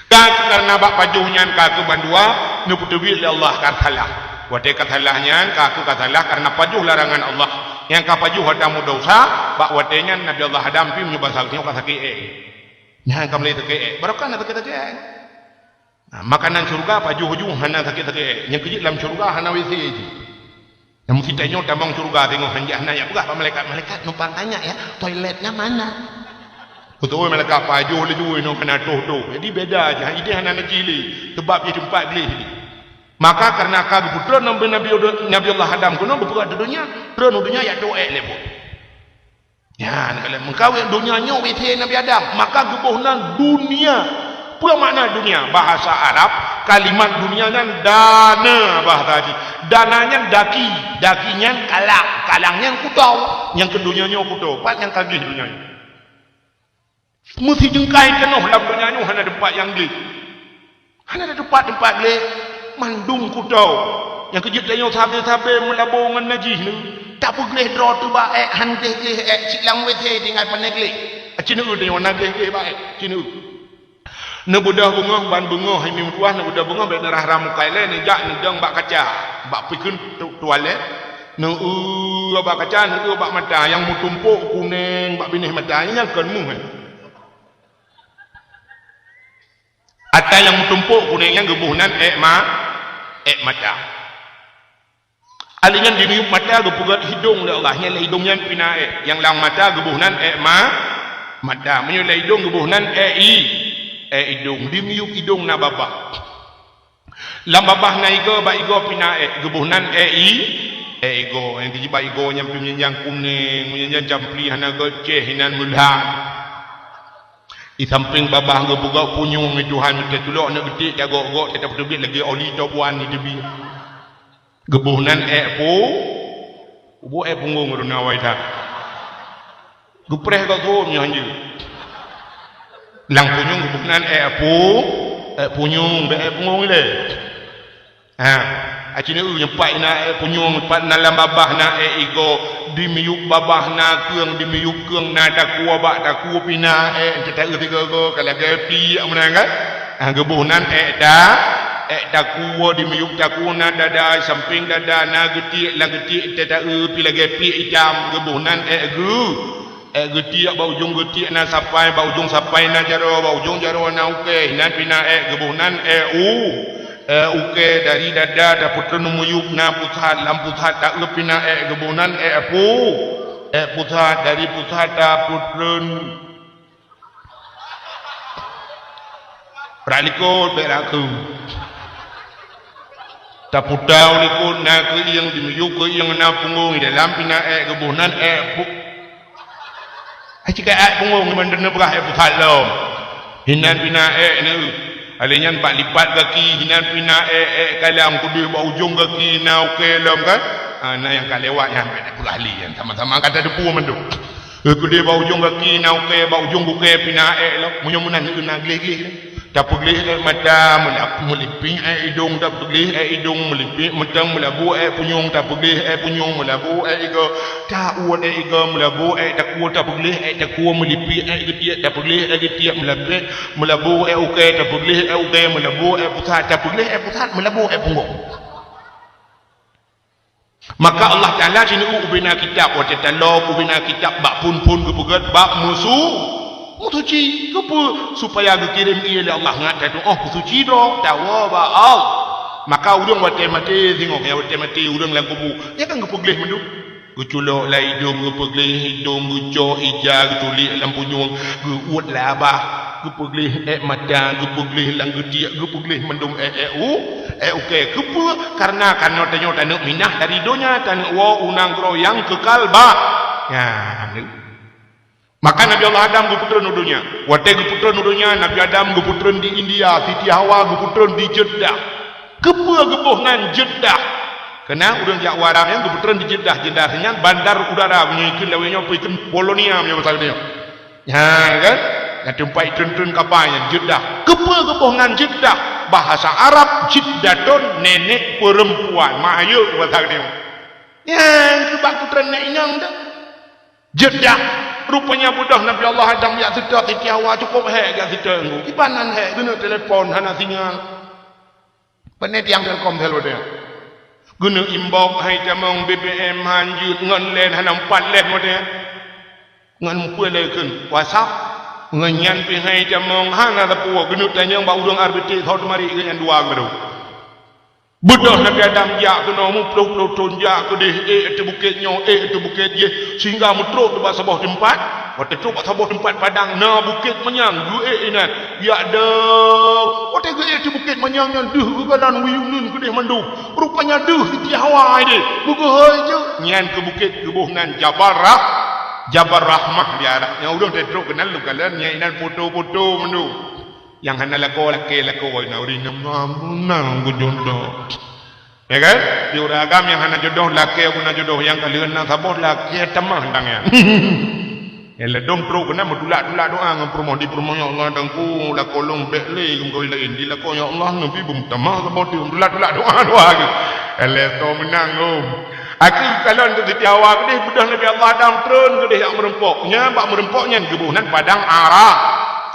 karena bak pajuhnya kaku bandua nuputubi Allah katalah wate katalahnya kaku katalah karena pajuh larangan Allah yang kapajuh hadamu dosa bak watenya Nabi Allah Adam pi menyebasal tengok kata ke yang kamli teke barokah nak teke makanan surga pajuh hujung hana teke yang kejit dalam surga hana WC je yang mesti tanya tamang surga tengok hanjah nanya bukan malaikat numpang tanya ya toiletnya mana betul mereka pajuh le dua no kena toh. Jadi beda aja. Ini hanya cili sebab dia tempat beli. Maka karena kagum putra Nabi Allah Adam kuno berperang dunia, terus dunia ya doa lepo. Ya, kalau mengkawin dunia nyo wete Nabi Adam, maka gebuhnan dunia. Apa makna dunia? Bahasa Arab kalimat dunia kan dana bahasa haji. Dananya daki, dakinya kalangnya kutau, yang kedunianya kutau, pak yang kagih dunia. Mesti jengkai kenuh dalam dunia ni hana tempat yang geli. Hana ada tempat geli mandung kutau. Yang kejut tanya sabe melabongan najis ni. Tak apa geli draw tu baik han geli silang wete tinggal pandai geli. Cina tanya nak geli baik. Cina. Ne budah bunga ban bunga hai mimtuah ne budah bunga be darah ramu kai le ne jak ne dang bak kaca. Bak pikun tualet. Bak kacan bak mata yang mutumpuk kuning bak binih mata yang kenmu atau yang mutumpuk kuning yang gebuhnan mata alinya diniup mata gepugat hidung le Allah nya hidungnya pina yang lang mata gebuhnan mata menyula hidung gebuhnan hidung diniup hidung na babah lam babah na igo ba igo pina gebuhnan ego yang tiba ego yang penyang kuning yang jampli hana goceh hinan mulhat di samping babah gebuga punyung Tuhan minta tulok nak getik jagok-gok tetap terbit lagi oli tobuan ni tebi gebuhnan punggung runa wai tak gepreh kau tu hanya lang punyung gebuhnan punyung punggung le acina nyepat na punyung pat na lam babah na ego dimiuk babah na keung na takua bak takua pina cetak tiga go kalau gapi menang kan gebuhnan takua dimiuk takuna dada samping dada na getik la getik cetak pila gapi hitam gebuhnan getik bau ujung getik na sampai bau ujung sampai na jaro bau ujung jaro na okey nan pina gebuhnan uke dari dada da putra numuyuk na pusat lam pusat tak lepina gebunan pusat dari pusat da putra pralikot beraku ta putau likut na ke yang dimuyuk ke yang na punggung dalam pina gebunan jika punggung mendena berah pusat lo hinan pina ni alinyan pak lipat kaki hinan pina kalang kudih bau ujung kaki na okey lom kan na yang kalewat yang ada pula ahli yang sama-sama kata depu menduk kudih bau ujung kaki na okey bau ujung okey pina lo munyo-munan itu na glih-glih tak pergi mata meliping hidung tak pergi hidung meliping metang melabu punyung tak pergi punyung melabu ego tak uat ego melabu tak kuat tak pergi tak kuat meliping getiak tak pergi getiak melabu okey tak pergi okey melabu pusat tak pergi pusat melabu punggung maka Allah Taala sini ubina kitab wa tatalog ubina kitab bak pun kebugat bak musuh suci kepu supaya dikirim ia oleh Allah ngat tu suci do tawa ba al maka udang wate mati tengok ya wate mati udang lang kubu ya kan gepegleh mendu geculok la hidung gepegleh hidung guco ija getuli lam punyung geuut la abah gepegleh mata gepegleh lang getiak gepegleh mendum okey kepu karena tanyo tanuk minah dari donya tan wa unang groyang kekal ba ya maka Nabi Allah Adam guputran dunia. Wate guputran dunia Nabi Adam guputran di India, Siti Hawa guputran di Jeddah. Kepa gebuhnan Jeddah. Kena urang jak waram yang guputran di Jeddah nya bandar udara punya ikut lawenya pergi Polonia punya pasal dia. Ya kan? Ya tempat tren-tren kapalnya Jeddah. Kepa gebuhnan Jeddah. Bahasa Arab Jeddatun nenek perempuan. Mayu pasal dia. Ya, sebab putran nak inyang dah. Jeddah rupanya budak Nabi Allah Adam ya sedar Siti Hawa cukup gak sedar ibanan guna telefon hana sinyal penet yang telkom telo dia guna imbau hai jamong BBM hanjut ngan len hana 4 len mo dia ngan puelekeun WhatsApp nganyan pi hai jamong hana tapu guna tanya ba udang RBT thot mari ngan 2 gado budak Nabi Adam ya kena muplo ton ya ke itu bukit nyo itu bukit ye sehingga mutruk ke sebuah tempat waktu tu sebuah tempat padang na bukit menyang inan ya ada waktu itu bukit menyang yang badan wiyunun ke mandu rupanya Siti Hawa ini bugoy je nyan ke bukit gebuhnan Jabal Rahmah dia arah yang udah teruk kenal lu kalian inan foto-foto mandu yang hana lako ina uri nang jodoh ya kan di uragam yang hana jodoh laki guna jodoh yang kalian nang sabot laki temah tangnya ele dong pro kena mutulak doa ngampromo di promo ya Allah dangku la kolong bekle gum koi lain di la ko ya Allah nabi bum tamah sabot mutulak doa gitu ele to menang akhir kalian tu Siti Hawa gede budak Nabi Allah Adam turun gede yang merempoknya bak merempoknya gebuhnan padang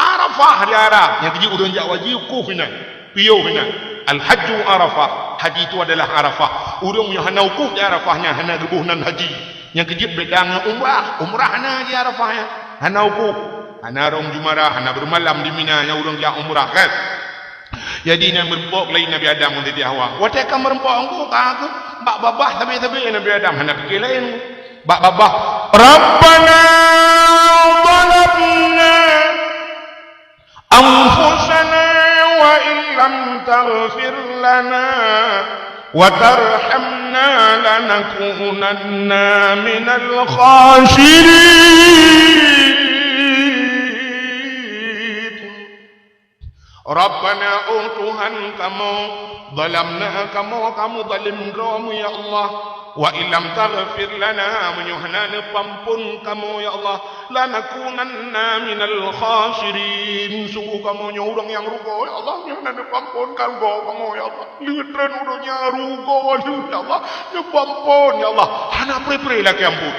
Arafah di Arab yang tujuh udang jak wajib kuf ini piyo ini al-hajju Arafah haji itu adalah Arafah urung yang hana ukuf di Arafahnya hana gebuhnan haji yang kejib bedang umrah hana di Arafahnya hana ukuf hana rong jumarah hana bermalam di Mina yang urung yang umrah kan jadi nak merempok lain Nabi Adam untuk dia awak watai kan merempok engkau aku bak babah tabi-tabi Nabi Adam hana fikir lain bak babah Rabbana zalamna anfusana wa illam taghfir lana wa tarhamna lanakunanna minal khasirin Rabbana Tuhan kamu zalamna kamu zalim kamu ya Allah wa illam taghfir lana menyuhana pampun kamu ya Allah lanakunanna minal khasirin sungguh kamu orang yang rugo ya Allah nyuhana pampun kamu ya Allah liutran udahnya rugo ya Allah pampun ya Allah hana pre-pre lagi ampun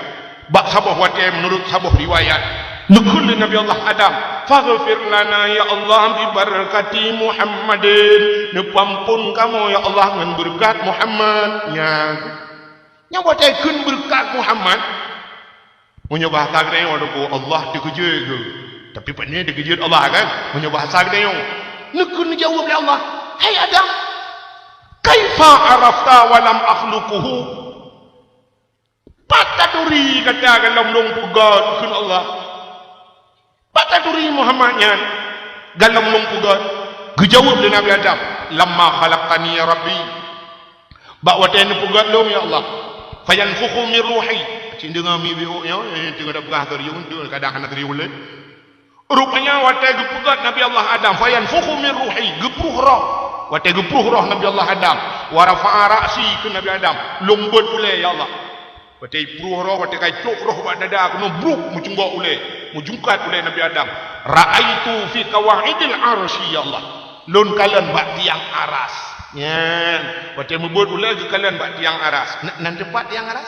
bak sabah wate menurut sabah riwayat Nukul Nabi Allah Adam faghfir lana ya Allah bi barakati Muhammadin nepampun kamu ya Allah ngan berkat Muhammad nya wataikeun berkat Muhammad punya bahasa gede waduh Allah dikeje tapi pandai dikeje Allah kan punya bahasa gede nukul jawab ya Allah hai Adam kaifa arafta wa lam akhluquhu pataduri kata dalam long pugad kun Allah pataduri Muhammadnya dalam lungkugan gejawab dengan Nabi Adam lamma khalaqtani ya Rabbi ba'watan pugat lom ya Allah fayanfukhu min ruhi cindenga mi biu nya tengah dah teriung kadang kana teriung le rupanya wate gepugat Nabi Allah Adam fayanfukhu min ruhi gepruh roh wate gepruh roh Nabi Allah Adam wa rafa'a ra'si ke Nabi Adam lumbut ule ya Allah wate pruh roh wate kai cuk roh bak dada kuno bruk mucunggok ule mujungkat oleh Nabi Adam ra'aitu fi qawaidil arsy ya Allah lun kalian bak tiang aras nyen wate mebut ule ke kalian bak tiang aras nan depan tiang aras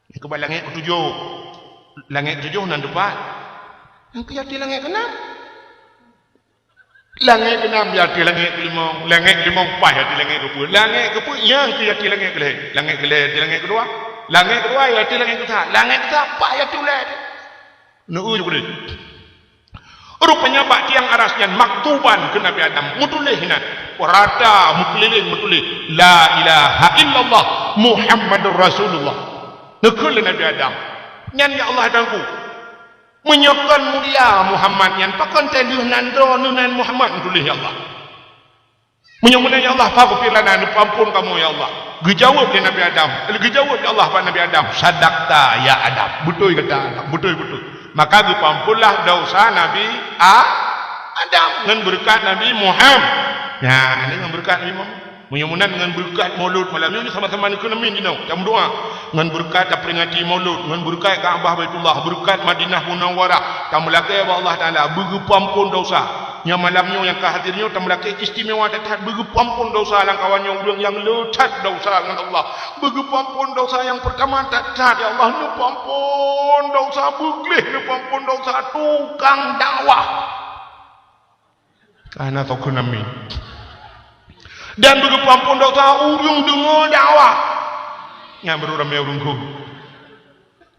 ke langit ketujuh langit ketujuh nan depan yang ke langit keenam langit keenam ya di langit kelima langit kelima pah ya di langit ke-10 langit ke-10 yang ke di langit ke langit ke di langit kedua langit kedua ya di langit ketiga langit ketiga pah ya di ulai nu boleh rupanya bak tiang arasnya maktuban ke Nabi Adam mutulihna warata mukeliling mutulih la ilaha illallah Muhammadur Rasulullah nekul Nabi Adam nyan ya Allah dangku menyokon mulia Muhammad nyan pakon teluh nandro nunan Muhammad mutulih ya Allah menyokon ya Allah faghfir lana ampun kamu ya Allah gejawab ke Nabi Adam gejawab ya Allah pada Nabi Adam sadaqta ya Adam betul kata Allah betul maka dipampunlah dosa Nabi Adam dengan berkat Nabi Muhammad ya ini dengan berkat Nabi Muhammad mudah-mudahan dengan berkat maulud malam ini sama-sama ni kena min jam doa dengan berkat peringati maulud dengan berkat Kaabah Baitullah berkat Madinah Munawwarah tamu lagi Allah Taala bagi pampun dosa nya malamnya yang kehadirnya tamu lagi istimewa datang bagi pampun dosa lang kawannya urang yang lecat dosa dengan Allah bagi pampun dosa yang pertama datang ya Allah ni pampun dosa beglih ni pampun dosa tukang dakwah karena takun amin dan bagi pampun dosa urung dengar dakwah yang beruramai urungku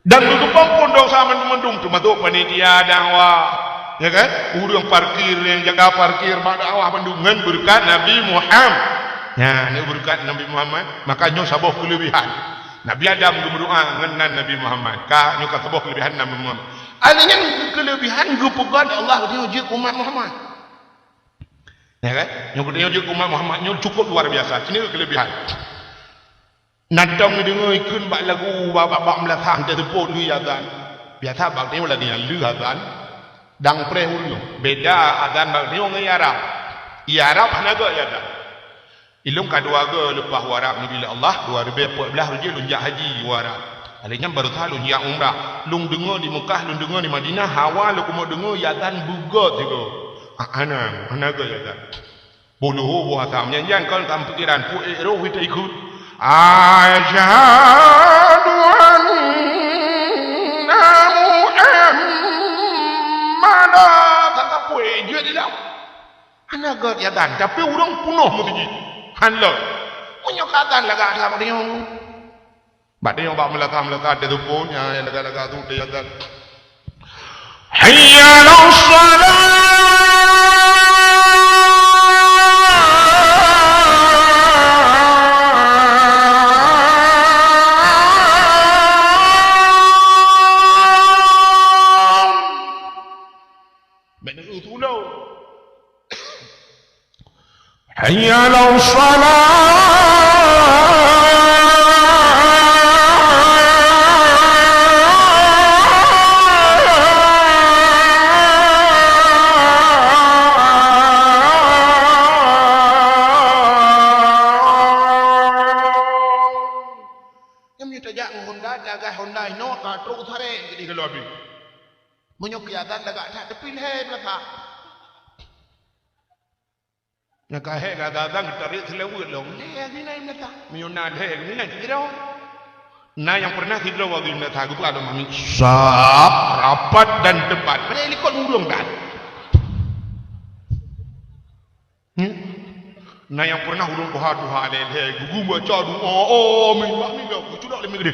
dan bagi pampun dosa mendung tu masuk panitia dakwah ya kan urung parkir yang jaga parkir mak dakwah mendungan berkat Nabi Muhammad ya ini berkat Nabi Muhammad makanya sabah kelebihan Nabi Adam berdoa dengan Nabi Muhammad ka nyuka sabah kelebihan Nabi Muhammad adanya kelebihan gupegan Allah dia uji umat Muhammad ya kan yang uji umat Muhammad cukup luar biasa ini kelebihan nadam dengar ikun bak lagu bak melakang terpot lu ya kan biasa bak ni lagi yang lu kan dang prehulu beda adan bak ni orang Arab Arab hanaga ya dah ilung kadua ga lepas warak ni bila Allah 2014 je lunjak haji warak alihnya baru tahu lunjak umrah lung dengar di Mekah lung dengar di Madinah hawa lu mau dengar ya dan bugot juga hanaga ya dah buluh buah tam nyanyian kau tam pikiran pu ero kita ikut asyhadu anna Muhammadan kata pu je dia dah hanaga ya dan tapi urang punuh mesti hanla Menyokatan laga sama dia. Bade yang bak melaka dia tu pun ya laga tu dia kan. Hayya 'alas salat. حي على yang như tajak Honda jaga Honda no ka tru thare jadi kalau abi menyok kiadan daga tak tepil he belaka nhà cái hệ gà ta đang tarik selawu long le ni nai mata miyuna le ni nai tidak na yang pernah kita waktu ini tahu tu ada mami sap rapat dan debat pada ikut urung kan na yang pernah urung tuha le gugu baca du mi mami gak kucu dak le mi gede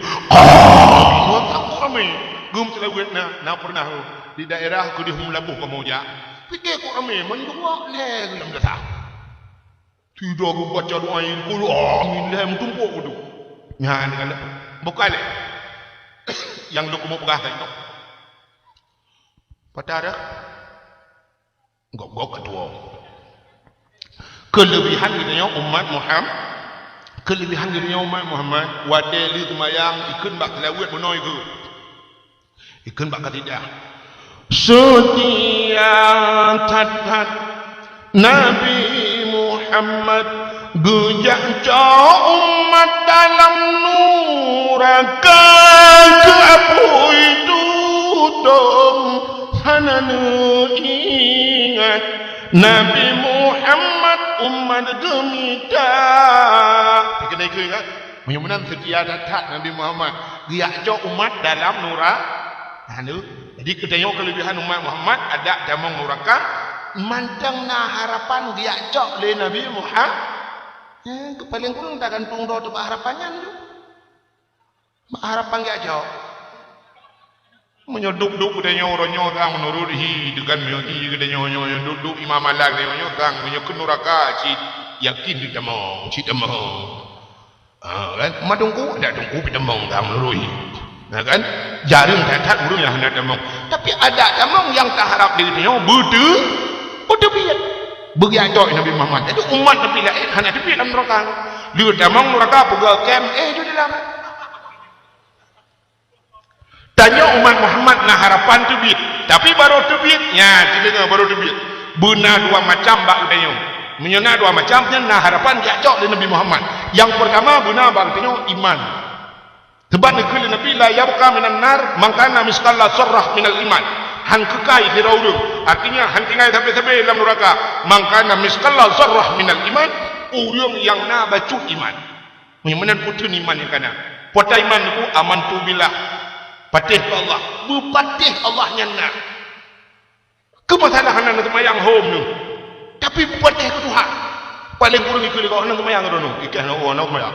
gua takut kami gum selawu na pernah di daerah ku di Humlabuh Kamoja fikir ku kami mendua le dalam data tidak aku baca doa ini puluh amin lehem tumpuk kudu nyan kan bukan yang duk mau pegah tadi patara gok kedua kelebihan kita umat Muhammad kelebihan kita umat Muhammad wadeli tumayang ikun bak lawet benoi ke ikun bak tidak setia tat Nabi Muhammad gejak umat dalam nuraka ke apa itu dom hananu ingat Nabi Muhammad umat gemita kena ingat menyumbang setia datang Nabi Muhammad gejak umat dalam nuraka jadi ketengok kelebihan umat Muhammad ada dalam nuraka mantang na harapan dia cok le Nabi Muhammad paling kurang tak gantung doa tu harapannya tu harapan dia cok menyoduk udah nyorang menurut dengan miohi udah nyonya duduk imam alang dia nyotang menyokun neraka ci yakin di demong ci demong kan madungku ada dungku di demong kang menurut kan jaring tak urung yang hendak demong tapi ada demong yang tak harap diri dia betul udah biar begitu Nabi Muhammad itu umat Nabi lain hanya di dalam neraka dia damang neraka pegal kem di dalam tanya umat Muhammad nah harapan tu biar tapi baru tu biarnya tidak baru tu biar benar dua macam bak tanya menyena dua macamnya nah harapan dia cok di Nabi Muhammad yang pertama benar bak tanya iman sebab negeri Nabi la yabqa minan nar mangkana miskalla sarrah minal iman han kekai di raudung artinya han tinggal sampai dalam neraka mangkana miskalla zarrah minal iman urang yang na bacu iman menan putun iman yang kana pota iman ku amantu billah patih Allah bupatih Allah nyana kemasalahan nan semayang home nu tapi bupatih ke Tuhan paling kurang ikut kau nan semayang rono ikan ono semayang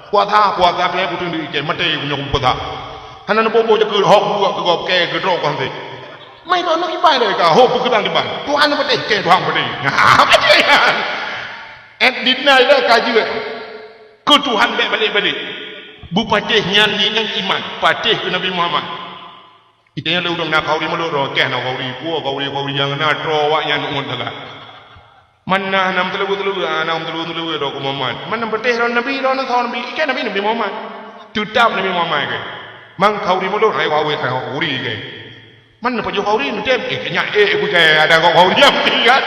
puasa pe putun di ikan mate punya puasa hanan bobo je ke hok buat ke gop ke gedrok kan tu mai rono ibai le ka hok ke bang di bang Tuhan patih ke Tuhan patih apa je dinai dah kaji ke Tuhan balik bupatih nyali yang iman patih ke Nabi Muhammad itu yang lu nak kau di mulut roh keh nak kau di yang nak trawak yang umur dah mana nam telu roh Muhammad mana patih roh Nabi ikan Nabi Muhammad tutup Nabi Muhammad ke mang kau di mulut kau di ke mana paju kau di macam kenyak bukan ada kau di yang tinggal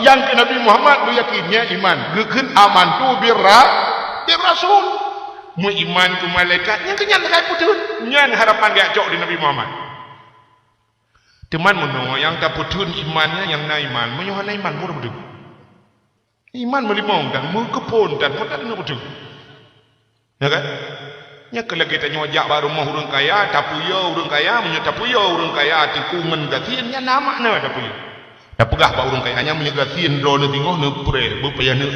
yang ke Nabi Muhammad lu yakinnya iman geun aman tu bir rasul mu iman ku malaikat yang kenyan kai putun nyan harapan dia cok di Nabi Muhammad teman mono yang tak putun imannya yang na iman menyohan iman bodoh bodoh iman melimong dan mengkepon dan potan bodoh ya kan nya kalau kita nyojak baru mah urang kaya tapuyo urang kaya menyo tapuyo urang kaya tikungan gatin nya nama na tapuyo dah pegah pak urang kayanya menyegatin do ne tingoh ne pre bepayah ne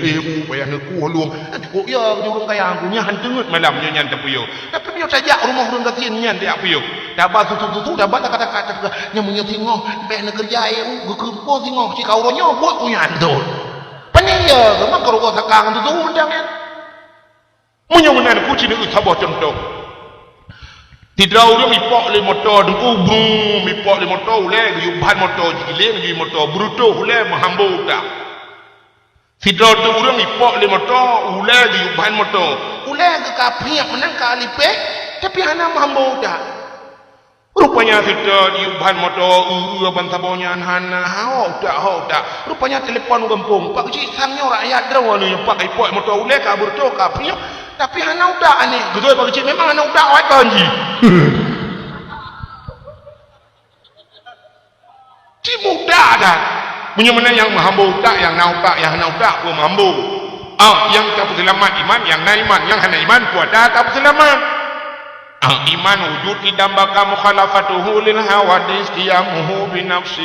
payah ne ku luang ko ya urang kaya aku nyahan tengut malam nya nyan tapuyo tapi dia saja rumah urang gatin nyan dia apuyo dah ba tu dah ba kata-kata nya menyo tingoh beh ne kerja ai geukeumpo tingoh ci kau ronyo buat ku nyan do paniya mah karo ko takang tu undang ya munyo menan ku ci ne utabo contoh tidak orang mipok le motor dengku brum mipok le motor ule yuban motor jileng ju motor bruto ule mahambo tak tidak tu orang mipok le motor ule yuban motor ule ke kapiak menang kalipe tapi hana mahambo tak rupanya tidak yuban motor bantabonya hana hau tak rupanya telefon gempung pak cik sangnya rakyat draw ni pak ipok motor ule ka bruto kapiak tapi hana udah aneh betul pak cik memang hana udah awak kanji cik mudah dah punya mana yang mahambu tak yang nautak yang nautak pun mahambu yang tak selamat iman yang na iman yang hana iman kuat tak selamat iman wujud idambaka mukhalafatuhu lil hawadis qiyamuhu binafsi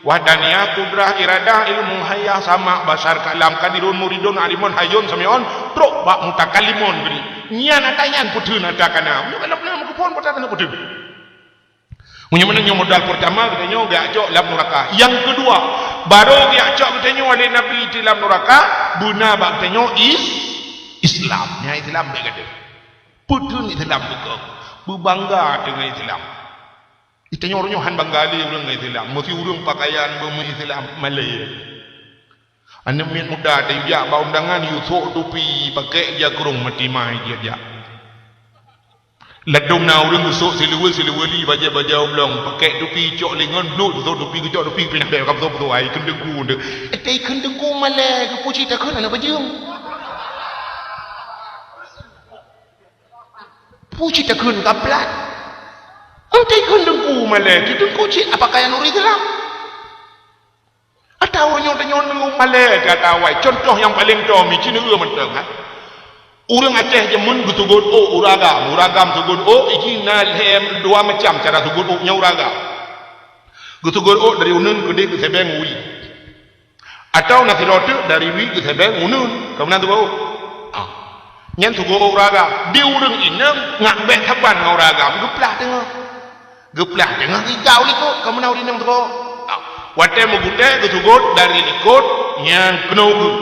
wahdaniya kudrah iradah ilmu hayah sama basar kalam kadirun muridun alimun hayun samion truk bak mutakalimun beri nyan atayan putun atakana mun kana pun kupon potana putun mun mana modal pertama kita nyo gak jok dalam neraka yang kedua baru gak jok kita nyo oleh nabi di dalam neraka buna bak kita nyo Islam nya Islam dia kata putun Islam juga berbangga dengan Islam. Itanya orang Yohan Banggali orang Islam, mesti orang pakaian Islam Malay. Anda min muda ada dia bawa undangan yuthok tupi pakai dia kurung mati mai dia. Ladung na orang usuk siluwali baja oblong pakai tupi cok lengan blut tu tupi cok tupi pindah dah kapso tu ai kendengku ndak. Etai kendengku Malay ke puci tak kena bajung. Puci tak kena kaplat. Entai kendengku Malay kita kucing apa kaya nur Islam atau orang yang nyon Malay kata awai contoh yang paling domi cina mentang orang Aceh jemun betugut uragam tugut iki nalhem dua macam cara tugut nya uragam betugut dari unun ke ke sebeng wi atau nasi roti dari wi ke sebeng unun kemudian tugut nyen tugut uragam di urang inang ngak bek taban uragam geplah tengah geplah dengan hijau likut kamu nak urinang tu wate mugute gutugot dari likut yang kenogu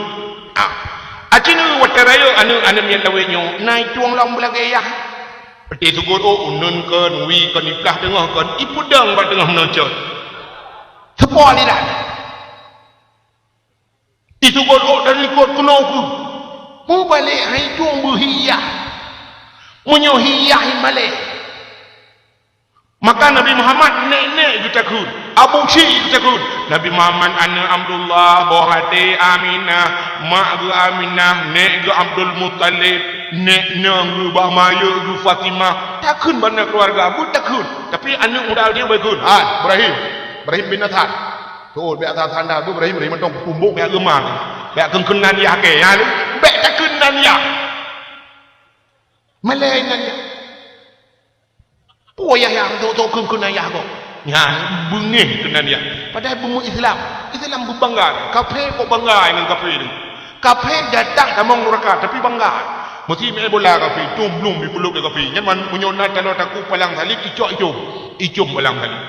acinu wate rayo anu mian lawenyo naik tuang long belagaya peti tugot unun kan wi kan iplah tengah kan ipudang ba tengah menocot sepol ida itu got dari likut kenogu mu balik hai tuang berhiyah munyohiyah balik. Maka Nabi Muhammad nek takut Abu Syih takut Nabi Muhammad ana Abdullah bohate Aminah mak ge Aminah nek ge Abdul Muttalib nek nang ge Bahmaya ge Fatimah takut bana keluarga Abu takut tapi anu udal dia bagus Ibrahim bin Athad tu be atas tanda tu Ibrahim mentong kumbuk be gemar be kengkenan ya ke ya be takenan ya Malay nan poyah yang tu kena ya kok ngan bengih kena dia padahal bungu Islam berbangga kafir kok bangga dengan kafir ini kafir datang tamang neraka tapi bangga mesti me bola kafir tumblum di peluk kafir nyaman menyonat kalau takku palang salib icom palang salib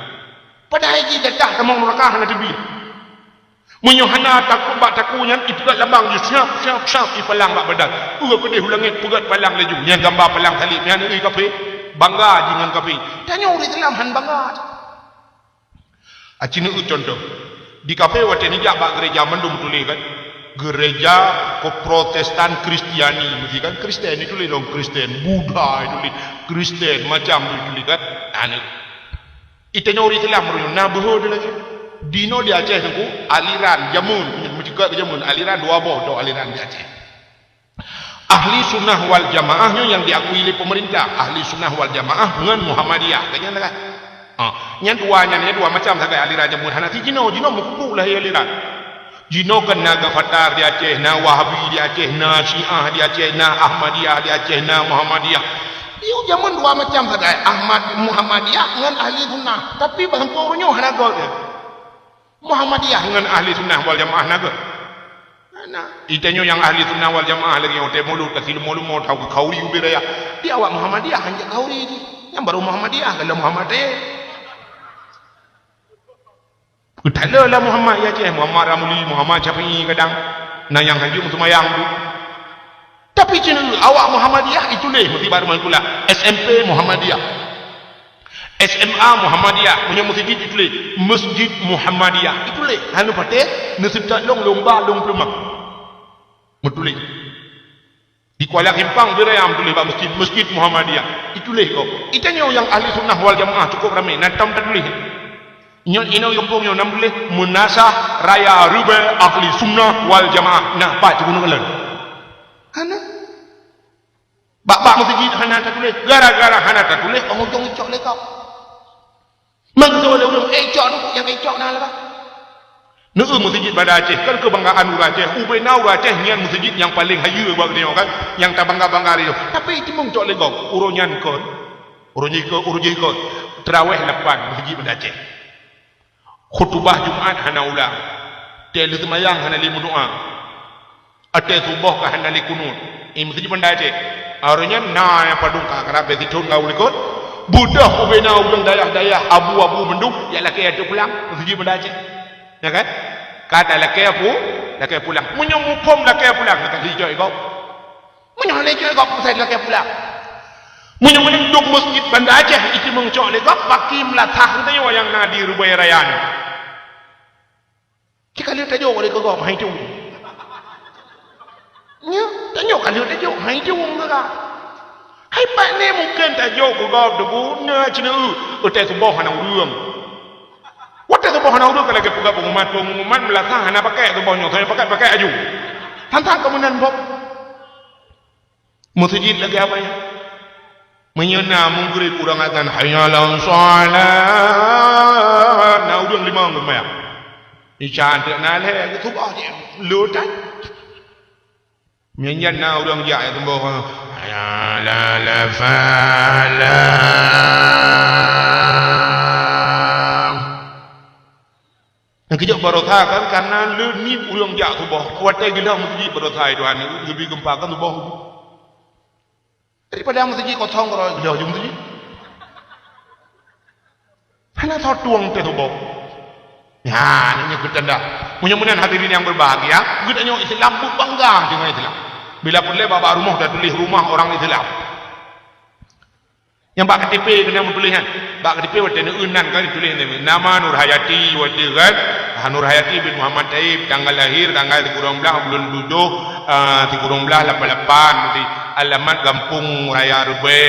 padahal ini datang tamang neraka hana tebi menyohana takku bak takku nyan ipugat lambang je siap ipalang bak badan uga kedih ulangit pugat palang laju nyan gambar palang salib nyan ni kafir bangga dengan kafir tanya orang Islam han bangga acinu contoh di kafir wate ni jabak gereja mendum tulis kan gereja ko Protestan Kristiani mesti kan Kristen itu long Kristen Buddha itu Kristen macam itu kan anu itanya orang Islam merujuk nah bohong lagi dino di Aceh tu aliran jamun menjaga jamun aliran dua bodoh aliran di Aceh ahli sunnah wal jamaahnya yang diakui oleh pemerintah ahli sunnah wal jamaah dengan Muhammadiyah kayaknya kan yang dua macam sebagai aliran jamun Hanafi jino mukubuk lah aliran jino kan naga fatar di Aceh na Wahabi di Aceh na Syiah di Aceh na Ahmadiyah di Aceh na Muhammadiyah dia jamun dua macam sebagai Muhammadiyah dengan ahli sunnah tapi bahan pornya hanaga Muhammadiyah dengan ahli sunnah wal jamaah naga. Itenyo yang ahli sunnah wal jamaah lagi yang mulut kasih mulut mau tahu kauri ubiraya. Dia awak Muhammadiyah hanya kauri ni. Yang baru Muhammadiyah kalau Muhammadiyah. Kutala lah Muhammad ya je Muhammad Ramuli Muhammad Syafi'i kadang nah yang hajum semayang tu. Tapi cina awak Muhammadiyah itu leh mesti baru mantulah SMP Muhammadiyah. SMA Muhammadiyah punya masjid itu leh Masjid Muhammadiyah itu leh hanu pateh nesita long lomba long pemak mutuleh di Kuala Kempang berayam tu leh masjid Muhammadiyah itu leh kau itanya yang ahli sunnah wal jamaah cukup ramai natam terleh nyon ino yang pun nyon boleh munasah raya rube ahli sunnah wal jamaah nah pak cukup ngelan hana bak masjid hana tertulis gara-gara hana tertulis ujung icok le kau mangso le urang icok tu yang icok nah lah nu masjid pada Aceh kan kebanggaan urang Aceh ubenau Aceh nyan masjid yang paling hayu buat dia kan yang tak bangga-bangga dia tapi itu mung cok le kau uronyan kau uruji kau tarawih lepas masjid pada Aceh khutbah Jumaat hana ulang tele semayang hana limu doa ate subuh ka hana li kunut masjid pada Aceh aranya na yang padung ka kara beti thun ngau likot budah ubena ulang dayah abu-abu benduk ya laki ada pulang masjid pada Aceh ya kan kata laki pulang menyumupom laki pulang kata hijau kau menyang hijau kau pasal laki pulang menyang duk masjid pada Aceh itu mengcok le kau pakim la thah tu yang nadi rubai rayan kita lihat aja oleh kau mai tu nya tanya kalau tajuk hai tu ngara hai pak ni mungkin tajuk kau debu na cina utai subuh hana urang wata subuh hana urang kalau ke pengumuman melakang hana pakai subuh nyo saya pakai aju tantang kemudian bob masjid lagi apa ya menyena mungkiri kurang akan hayya ala salat na urang lima ngomaya isya tak na le subuh dia lutai nyanyian na orang ya itu bawa ya la fala yang kejap barotha kan karena ni orang ya tu bawa kuatai gila masjid barotha itu ani lebih gempa kan tu bawa daripada masjid kosong kalau gila jum masjid hanya satu tuang tu bawa ya ini kita dah mudah-mudahan hadirin yang berbahagia kita tengok Islam bangga dengan Islam bila pun le bapa rumah dah tulis rumah orang Islam yang bak KTP kena tulisan bak KTP wate neunan kan ditulis nama Nur Hayati wate kan Nur Hayati bin Muhammad Taib tanggal lahir tanggal 13 bulan 7 13 88 di alamat Kampung Raya Rube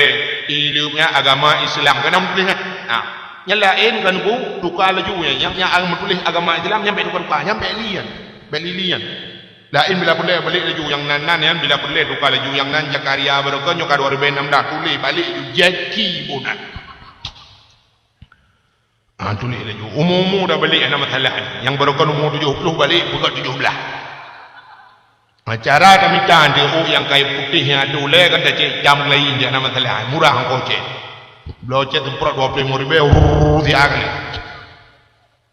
ilmunya agama Islam kena tulisan nah yang lain kan bu tukar laju yang menulis agama Islam nyampe tukar nyampe lian lain bila boleh balik laju yang nan yang bila boleh tukar laju yang nan Jakaria berokon nyokar 2006 dah tulis balik Jaki bonan tulis laju umum dah balik ada masalah yang berokon umur 70 balik bukan 17 cara kami tanda yang kayu putih yang tulis kan dah cek jam lain dia ada masalah murah kau cek Blocet tempat 25,000 siang ni.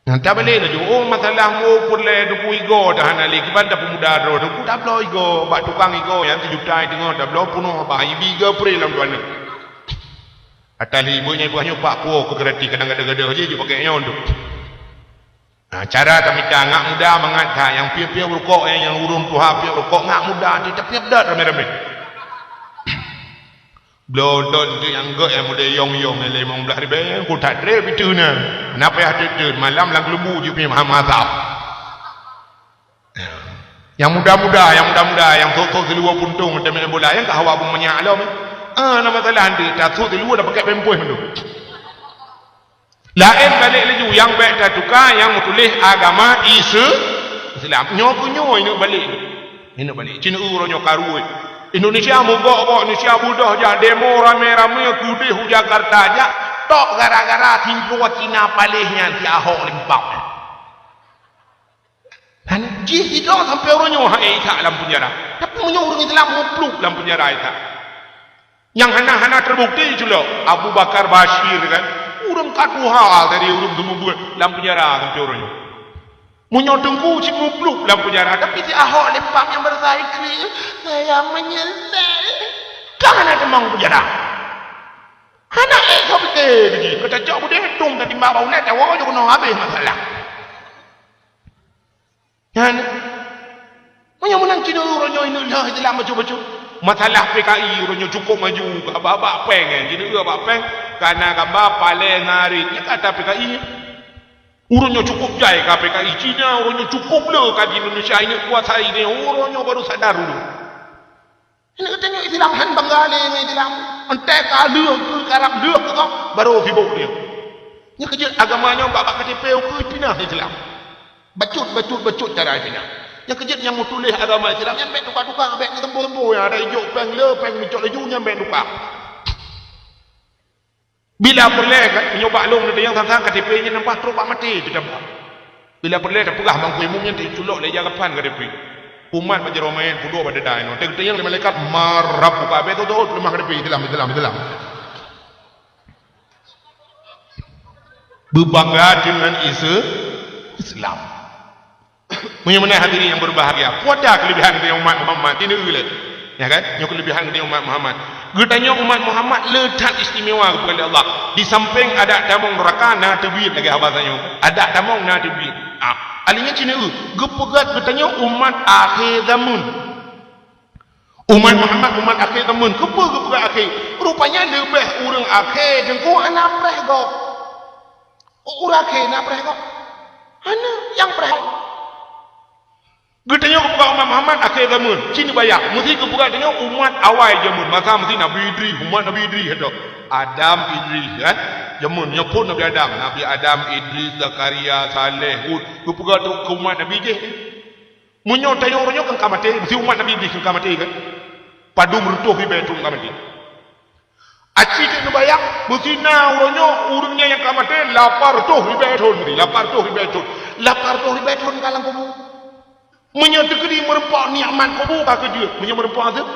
Nanti balik lagi. Masalah mu pulai duku igo dah nak lagi. Kita pemuda ro. Duku dah blow igo. Bak tukang igo yang 7 juta tengok dah blow punuh. Bah ibi ke pre dalam tuan ni. Atal ibunya buahnya pak kuo ke gerati kadang-kadang aja je pakai nyon tu. Cara kami ngak muda mengata yang piap-piap rokok yang urun tuha piap rokok ngak muda dia piap dah ramai-ramai. Blodon tu yang gak yang muda yong-yong yang 15 ribu aku tak trip itu na. Kenapa ya tu malam lang lembu je punya mazhab. Yang muda-muda yang tok-tok di luar puntung macam bola yang hawa pun menyak alam. Nama salah nanti tak tok di luar dah pakai pempoi tu. Lain balik laju yang baik dah tukar yang tulis agama Islam. Nyo ini balik. Ini balik. Cina uronyo karui. Indonesia mogok Indonesia budah je demo rame-rame kudih Jakarta je tok gara-gara timpu Cina palihnya ti Ahok limpau kan ji itu sampai orangnya hai tak dalam penjara tapi orang Islam mupluk dalam penjara itu yang hana-hana terbukti juga Abu Bakar Bashir kan orang katuha dari orang semua dalam penjara sampai orangnya Munyo dengku si ngupluk dalam penjara. Tapi si Ahok lempang yang bersaikri. Saya menyesal. Kan ada mang penjara. Anak kau fikir begini. Kata jauh dia tung tadi mbak bau net. Awak juga nak habis masalah. Kan? Munyo menang Cina ronyo ini lah dalam baju-baju. Masalah PKI ronyo cukup maju. Abang peng Cina abang peng. Karena gambar paling ngarit. Dia kata PKI. Urunnya cukup jaya ke PKI Cina, urunnya cukup lah ke Indonesia ini kuasai ini, urunnya baru sadar dulu. Ini katanya Islam han banggali ni Islam, entek kalah ke karang dek ke baru sibuk dia. Ini kerja agamanya bapak KTP ke Cina Islam. Bacut cara Cina. Yang kerja yang mau tulis agama Islam yang baik tukar-tukar, baik tempo-tempo yang ada hijau peng le, peng micok leju yang baik tukar. Bila perlek nyoba long ada yang sang KTP nya nampak terus pak mati tu nampak. Bila perlek dah pegah bangku umumnya tu culok le jagapan KTP. Umat majaro main pudo pada dai no. Teng yang malaikat marap buka be tu lemah KTP Islam. Berbangga dengan Islam. Menyemana hadirin yang berbahagia. Kuatlah kelebihan dari umat Muhammad ini ulat. Ya kan? Yang kelebihan dari umat Muhammad. Getanya umat Muhammad letak istimewa kepada Allah. Di samping ada damong neraka na tebir lagi bahasanya. Ada damong na tebir. Alinya Cina gepegat getanya umat akhir zaman. Umat Muhammad umat akhir zaman. Gepegat akhir. Rupanya lebih orang akhir dengku anak preh go. Orang akhir na preh go. Ana yang preh. Getanya kepada umat Muhammad akhir zaman. Cina bayar. Mesti kepada dengan umat awal zaman. Masa mesti Nabi Idris. Umat Nabi Idris itu. Adam Idris kan. Zaman nyepun Nabi Adam. Nabi Adam Idris, Zakaria, Saleh, Hud. Kepada ke umat Nabi Idris. Munyo tayo orangnya kan kamati. Mesti umat Nabi Idris kan kamati kan. Padu merutuh di betul kamati. Aci tu bayar. Mesti orangnya yang kamati. Lapar tuh di betul. Lapar tuh di betul. Lapar tuh di betul kalang kamu. Menyedekati merempak nikmat kau buka ke dia. Merempak azab.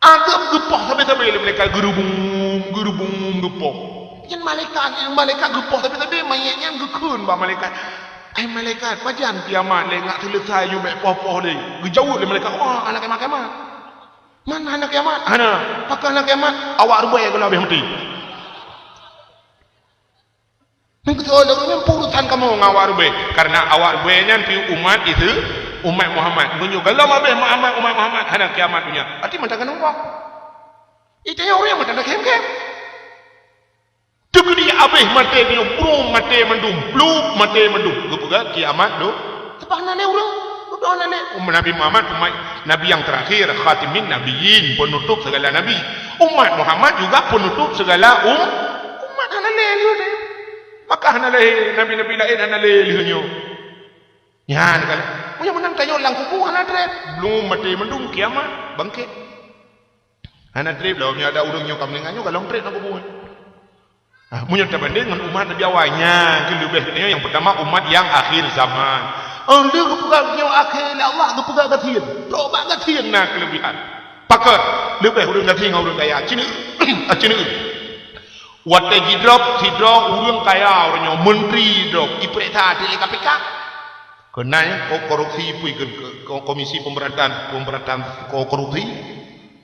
Azab gepah sampai mereka gerubung gepah. Yang malaikat gepah sampai mayatnya gekun bah malaikat. Malaikat pajan kiamat le ngak selesai you mek poh-poh le. Gejauh le malaikat. Oh anak kiamat. Mana anak kiamat? Ana, pakai anak kiamat awak rubai kalau habis mati. Betul, urusan kamu ngawar be karena awak be nya pi umat itu umat Muhammad. Bunyi kalau mabeh umat Muhammad anak kiamat punya. Arti macam kan apa? Itu yang orang macam kem. Tegedi abeh mate dia bro mate mendum, blub mate mendum. Gepegat kiamat do. Sebab nane orang, doa nane. Nabi Muhammad nabi yang terakhir, khatimin nabiyyin, penutup segala nabi. Umat Muhammad juga penutup segala umat nane lu. Maka hana leh nabi-nabi lain hana leh lihanyo. Ya nakal. Punya menang tanya lang kuku hana trep. Belum mati mendung kiamat bangkit. Hana trep lah ada urang nyo kamlinganyo kalau trep nak kuku. Punya terbanding dengan umat Nabi awalnya. Kelebihnya yang pertama umat yang akhir zaman. Dia kepegang yang akhir Allah kepegang katian. Coba katian nak kelebihan. Pakar lebih urang katian urang kaya. Cina. Wate jidrop urang kaya orangnya menteri drop ipreta di KPK kenanya korupsi puikan komisi pemberantasan korupsi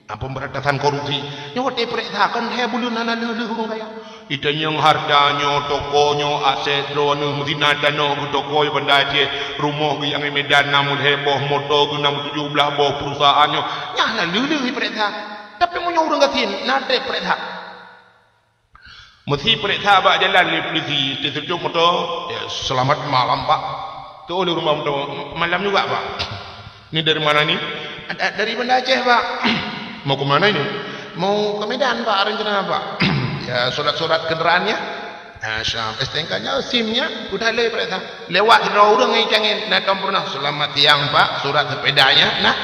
pemberantasan korupsi nya wate ipreta kan he bulun nana le urang kaya itanya hartanya tokonya aset drone mesti nadano toko benda je rumah yang Medan namun heboh motor namun 17 boh perusahaannya nya la le ipreta tapi mo urang gatin nade ipreta mesti periksa abak jalan le polisi tertutup motor ya, selamat malam pak tu oleh rumah motor malam juga pak ni dari mana ni dari Banda Aceh pak mau ke mana ini mau ke Medan pak rencana pak ya surat-surat kendaraannya STNK nya SIM-nya udah le periksa lewat orang yang cangin nak pernah selamat siang pak surat sepedanya nah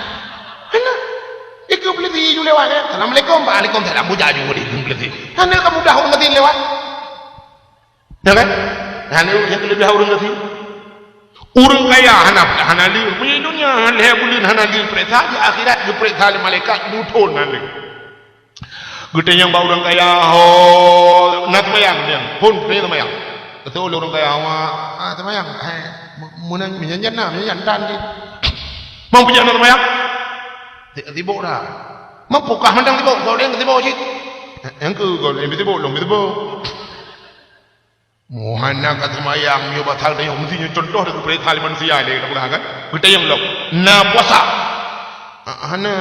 ikut peliti you lewat ya. Assalamualaikum, Waalaikumsalam. Bujang juga di peliti. Hanya kamu dah orang ngerti lewat. Ya kan? Hanya yang lebih orang ngerti. Orang kaya hana liur punya dunia hanya bulin hana liur periksa di akhirat di periksa oleh malaikat dutun nanti. Gede yang bau orang kaya nak semayang dia pun dia semayang. Betul orang kaya awak semayang. Munan minyan na minyan tan di. Mang punya na mayak. Tibo ra. Mang pukah mandang tibo, goleng tibo sih. Yang ke goleng tibo, long tibo. Mohana kata mayang yo batal dia mesti contoh dekat perih kali manusia dia kata kan. Kita yang lok. Na puasa. Hana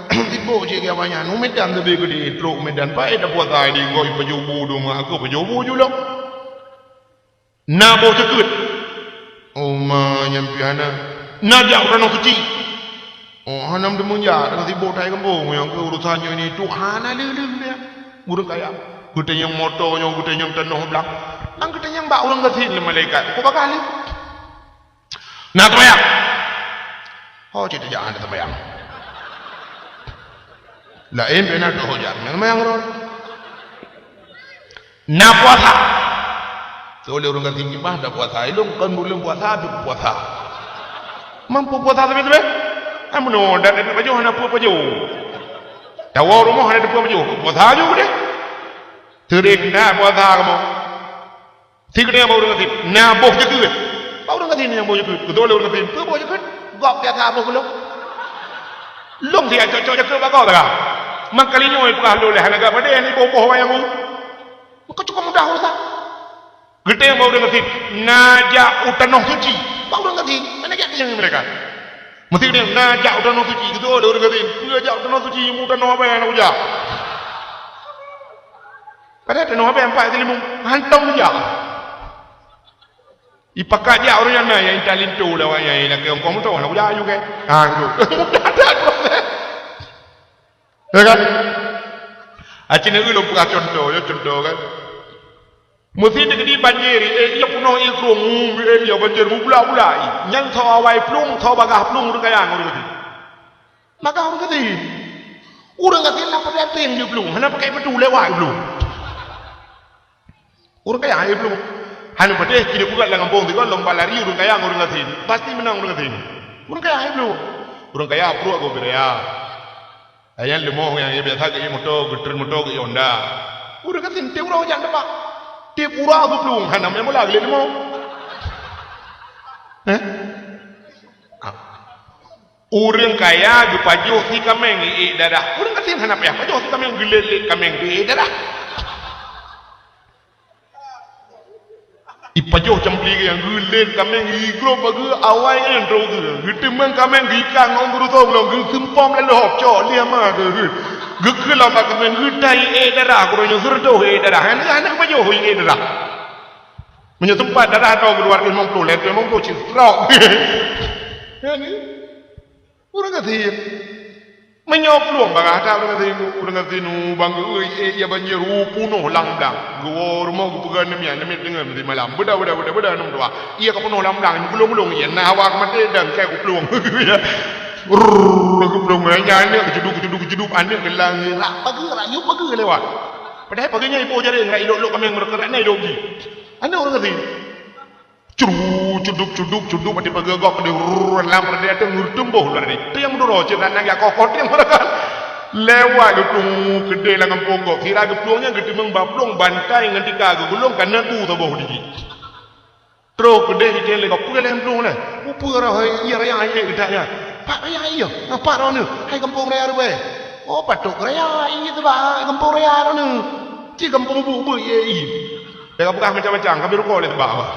tibo je ke banyak nu medan tu ke di truk medan pa ada puasa di goi pejubu do mak aku pejubu julok. Na bo cekut. Oh ma nyampi hana. Na jak rano suci. Oh hana demunya dengan tibo tai kampung yang ke urusannya ini Tuhan ada dia. Burung kaya. Kita yang motornya, kita yang tanah belak. Ang kita yang bak orang kasih le malaikat. Kau bakal ni. Nak terbayang. Oh cerita jangan ada terbayang. Lain benar tu hojar. Yang terbayang orang. Nak puasa. Soalnya orang kasih ni mah dah puasa. Ilung kan belum puasa, tu puasa. Mampu puasa tapi. Amun dah ada baju, nak baju. Tahu rumah ada baju. Puasa juga deh. Tering dah puasa kamu. Tiga yang baru ngerti, nabuh jekut. Baru ngerti ni yang baru jekut. Kedua baru ngerti, tu baru jekut. Gak dia tak apa belum. Lom dia cocok jekut bakal tak? Mak kali ni orang pernah lulus anak pada ni boboh yang mu. Kau cukup mudah urus. Kita yang baru ngerti, najak utanah suci. Baru ngerti, mana dia yang mereka? Mesti dia najak utanah suci. Kedua baru ngerti, najak utanah suci, utanah apa yang nak ujar? Padahal tanah apa yang empat kali mu hantam dia. Ipakat dia orang yang yang talent tu lah yang nak yang kamu tahu nak udah juga. Tu. Mudah dah proses. Ya kan? Acina itu lupa contoh kan. Mesti dekat di banjir, ia puno ikrum, ia banjir bula. Yang tahu awai plung, tahu bagah plung orang kaya orang tu. Maka orang kata, orang kata nak pakai pen je plung, nak pakai betul lewat plung. Orang kaya air belum. Hanya pada kita buat dengan kampung tu kan lomba lari orang kaya orang kasih. Pasti menang orang kasih. Orang kaya air belum. Orang kaya pro aku beraya. Ayam lemah yang biasa ke motor, geter motor ke Honda. Orang kasih tiap orang jangan dapat. Tiap orang aku belum. Hanya namanya mula gila lemah. Orang kaya tu pajuh si kameng darah. Orang kasih hanya apa ya? Pajuh si kameng gila kameng darah. Ipajoh campli yang gulen kameng igro bagi awai yang terus gitu memang kameng gikang orang guru tahu belum sempom lalu hop cok dia mah gitu gekil apa kameng gutai darah kurang surdo darah anak pajoh darah menyetempat darah tahu keluar memang prolet memang tu citrok ini orang kata menyopluang bangga ada orang kata nu bangga ya banjir punuh langdang gua rumah gua pegang nami dengan di malam beda nom doa iya kau punuh langdang belum iya nah awak mati dan kayak gua peluang gua peluang nyanyi kejeduk anak gelang rayu pagi lewat padahal paginya ibu jadi nggak idok kami yang berkerak ni idok anak orang kata cuduk mati pagagak pada lam pada ada ngurtumbuh lah ni tu yang dulu cerita nak ya kokot yang mereka lewat gitu kedai lah kampung kok kira geplungnya gitu membaplung bantai dengan tiga gulung karena tu tabuh digi terus kedai kita lewat pula lempung lah apa raya iya raya kita ya pak raya iya apa raya hai kampung raya ruwe oh patok raya iya tu bah kampung raya raya ci kampung bu iya dia bukan macam-macam kami rukuk oleh bawah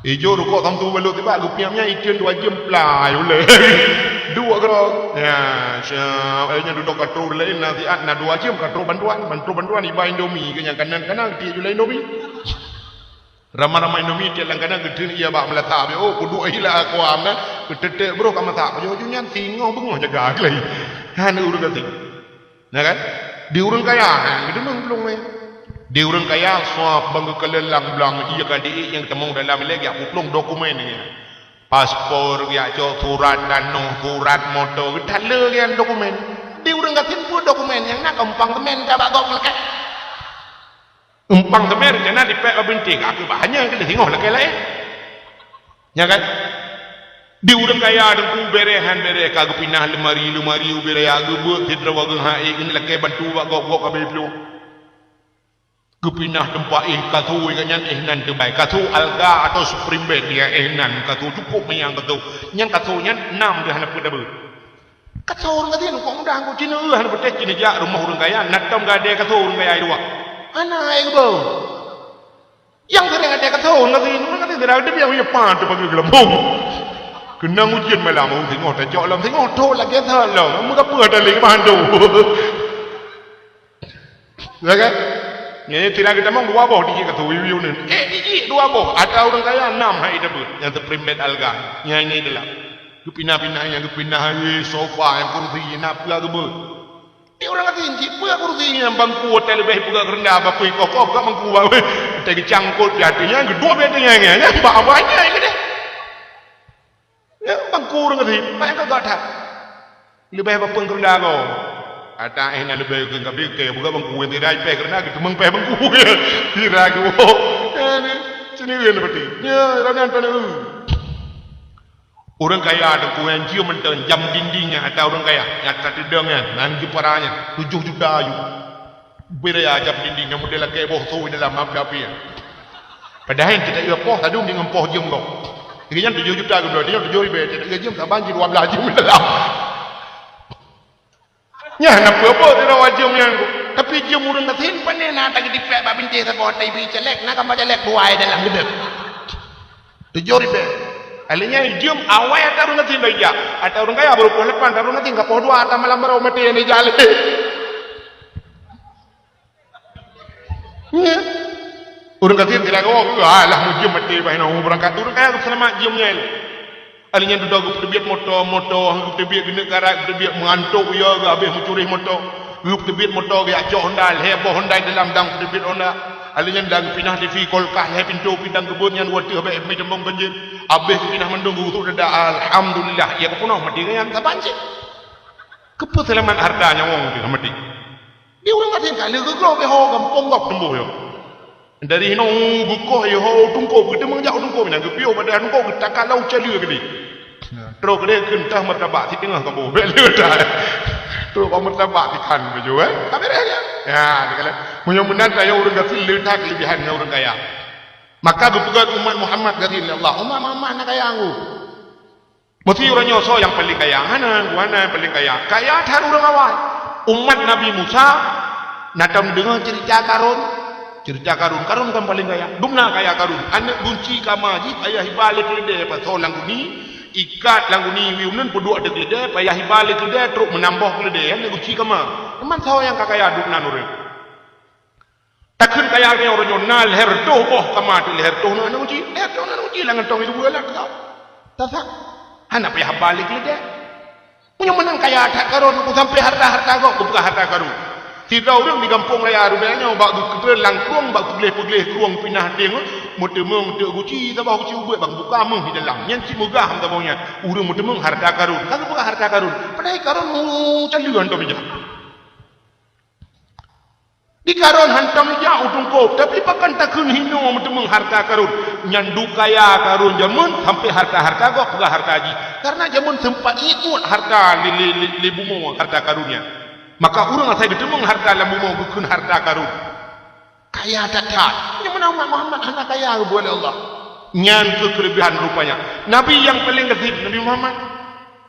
Ijo rukuk tam tu belok tiba gupiamnya ikan 2 jam play boleh. 2 kerok. Ya, ayahnya duduk katro lain nanti nak 2 jam katro bantuan iba Indomie ke yang kanan dia julai Indomie. Ramai-ramai Indomie dia langganan gede ia bak meletak oh kudu hilang aku amna ketetek bro kamu tak ujungnya tinggal bengok jaga lagi. Han urang kata. Nah kan? Di urang kaya gede mang belum Dia orang kaya suap bangga kelelang belang iya kadi yang temung dalam lagi aku plong dokumen ni. Paspor ya surat danung surat motor dale yang dokumen. Dia orang katin pun dokumen yang nak empang temen ka bagok lekat. Empang temen kena dipek bintik aku bahanya kita tengok lekat lain. Ya kan? Dia orang kaya dengan berehan kagak pindah lemari ubere ya gebut hidra wagang hai ini lekat bantu bagok kabeh plong. Kepinah tempat katu ikannya nan terbaik katu alga atau supreme bed dia nan katu cukup yang katu yang katunya 6 dia hendak berdabar katu orang kata kok mudah aku cina hendak bertek cina jak rumah orang kaya natam gade katu orang kaya dua anak itu yang sering ada katu orang kata dia dia punya pan tu bagi gelembung kena ujian malam orang tengok tak jauh lam tengok tu lagi salah muka apa ada lagi pandu ya kan ini tidak kita mau dua boh dikit kata wiu ni. Dikit dua boh. Ada orang kaya 6 hari debut yang terprimbet alga. Yang ini adalah kepinah-pinah yang kepinah sofa yang kursi nak pula kebut. Ini orang kata ini pula kursi yang bangku hotel lebih pula rendah apa kui kokop kat bangku bawe. Kita cangkut di hatinya kedua bedanya yang mbak banyak ini deh. Ya bangku orang kata banyak kagak tak. Lebih apa pun rendah kau. Ada yang lebih ke kabel ke bukan bangku yang tidak pay kerana kita mengpay bangku ya tidak aku ini sini dia seperti ya ranan pada orang kaya ada kuan cium menton jam dindingnya ada orang kaya yang tak tidangnya nanti parahnya 7 juta ayu beri jam dindingnya model kayak boh tu dalam apa ya padahal kita ia poh tadung dengan poh jam kau ini 7 juta kedua dia 7 ribu dia jam tak banjir 12 jam dalam ya nak apa dia wajib yang tapi dia murung katin panen nak tak dipek bab binti sebab tai bi celek nak kamar celek buai dalam gedek 7 ribu alinya dia awai tarung katin dia ada orang kaya baru lepan tarung katin ka poh dua atau malam baru mati ni jale ya orang katin tidak kau alah mujim mati bae nak berangkat orang kaya selamat jomnya alinya duduk berbiak motor berbiak gini karak berbiak mengantuk ya habis mencuri motor berbiak motor ya jauh Honda heboh Honda dalam dang berbiak Honda alinya dang pindah TV kolkah ya pintu pindang kebun yang wadah habis mi demong banjir habis pindah mendunggu tu dah alhamdulillah ya kepunoh mati yang tak banjir kepeselamat hartanya wong tu mati dia orang kata kali ke kau be ho kampung gap tembuh yo dari hino bukoh yo ho tungko kita mengjak tungko minang kepio pada tungko kita kalau celu gede terus dia kentah martabak di tengah kampung belu dah terus martabak di kan baju tapi dia ya dikala mudah-mudahan saya orang kafir letak kelebihan orang kaya maka berpegang umat Muhammad kata Allah umat Muhammad nak kaya aku mesti orang nyoso yang paling kaya mana yang paling kaya tar orang awal umat Nabi Musa natam dengar cerita karun kan paling kaya dumna kaya karun anak bunci kamajib ayah balik lede pasal langgu ni ikat langgu ni wiunan pedua ada lede ayah balik lede terus menambah lede ya bunci kama teman saw yang kaya dumna nurul takkan kaya orang nyonal herdo boh kama tu herdo na uji langan tong itu bulan kau tak anak ayah balik lede punya menang kaya tak karun aku sampai harta kau bukan harta karun tidak orang di kampung raya rupanya bak tu langkung bak peleh keruang pindah deng mutemeng te guci tabah guci ubet bang buka meng di dalam yang ci megah tabahnya urang mutemeng harta karun kan bukan harta karun padahal karun caluan to meja di karun hantam meja udung kop tapi pakan takun hino mutemeng harta karun nyandu kaya karun jamun sampai harta kok bukan harta haji karena jamun sempat ikut harta li bumo harta karunnya maka orang saya bertemu harta lambu mau bukan harta karun kaya datat yang mana umat Muhammad anak kaya boleh Allah nyan kelebihan rupanya Nabi yang paling kecil Nabi Muhammad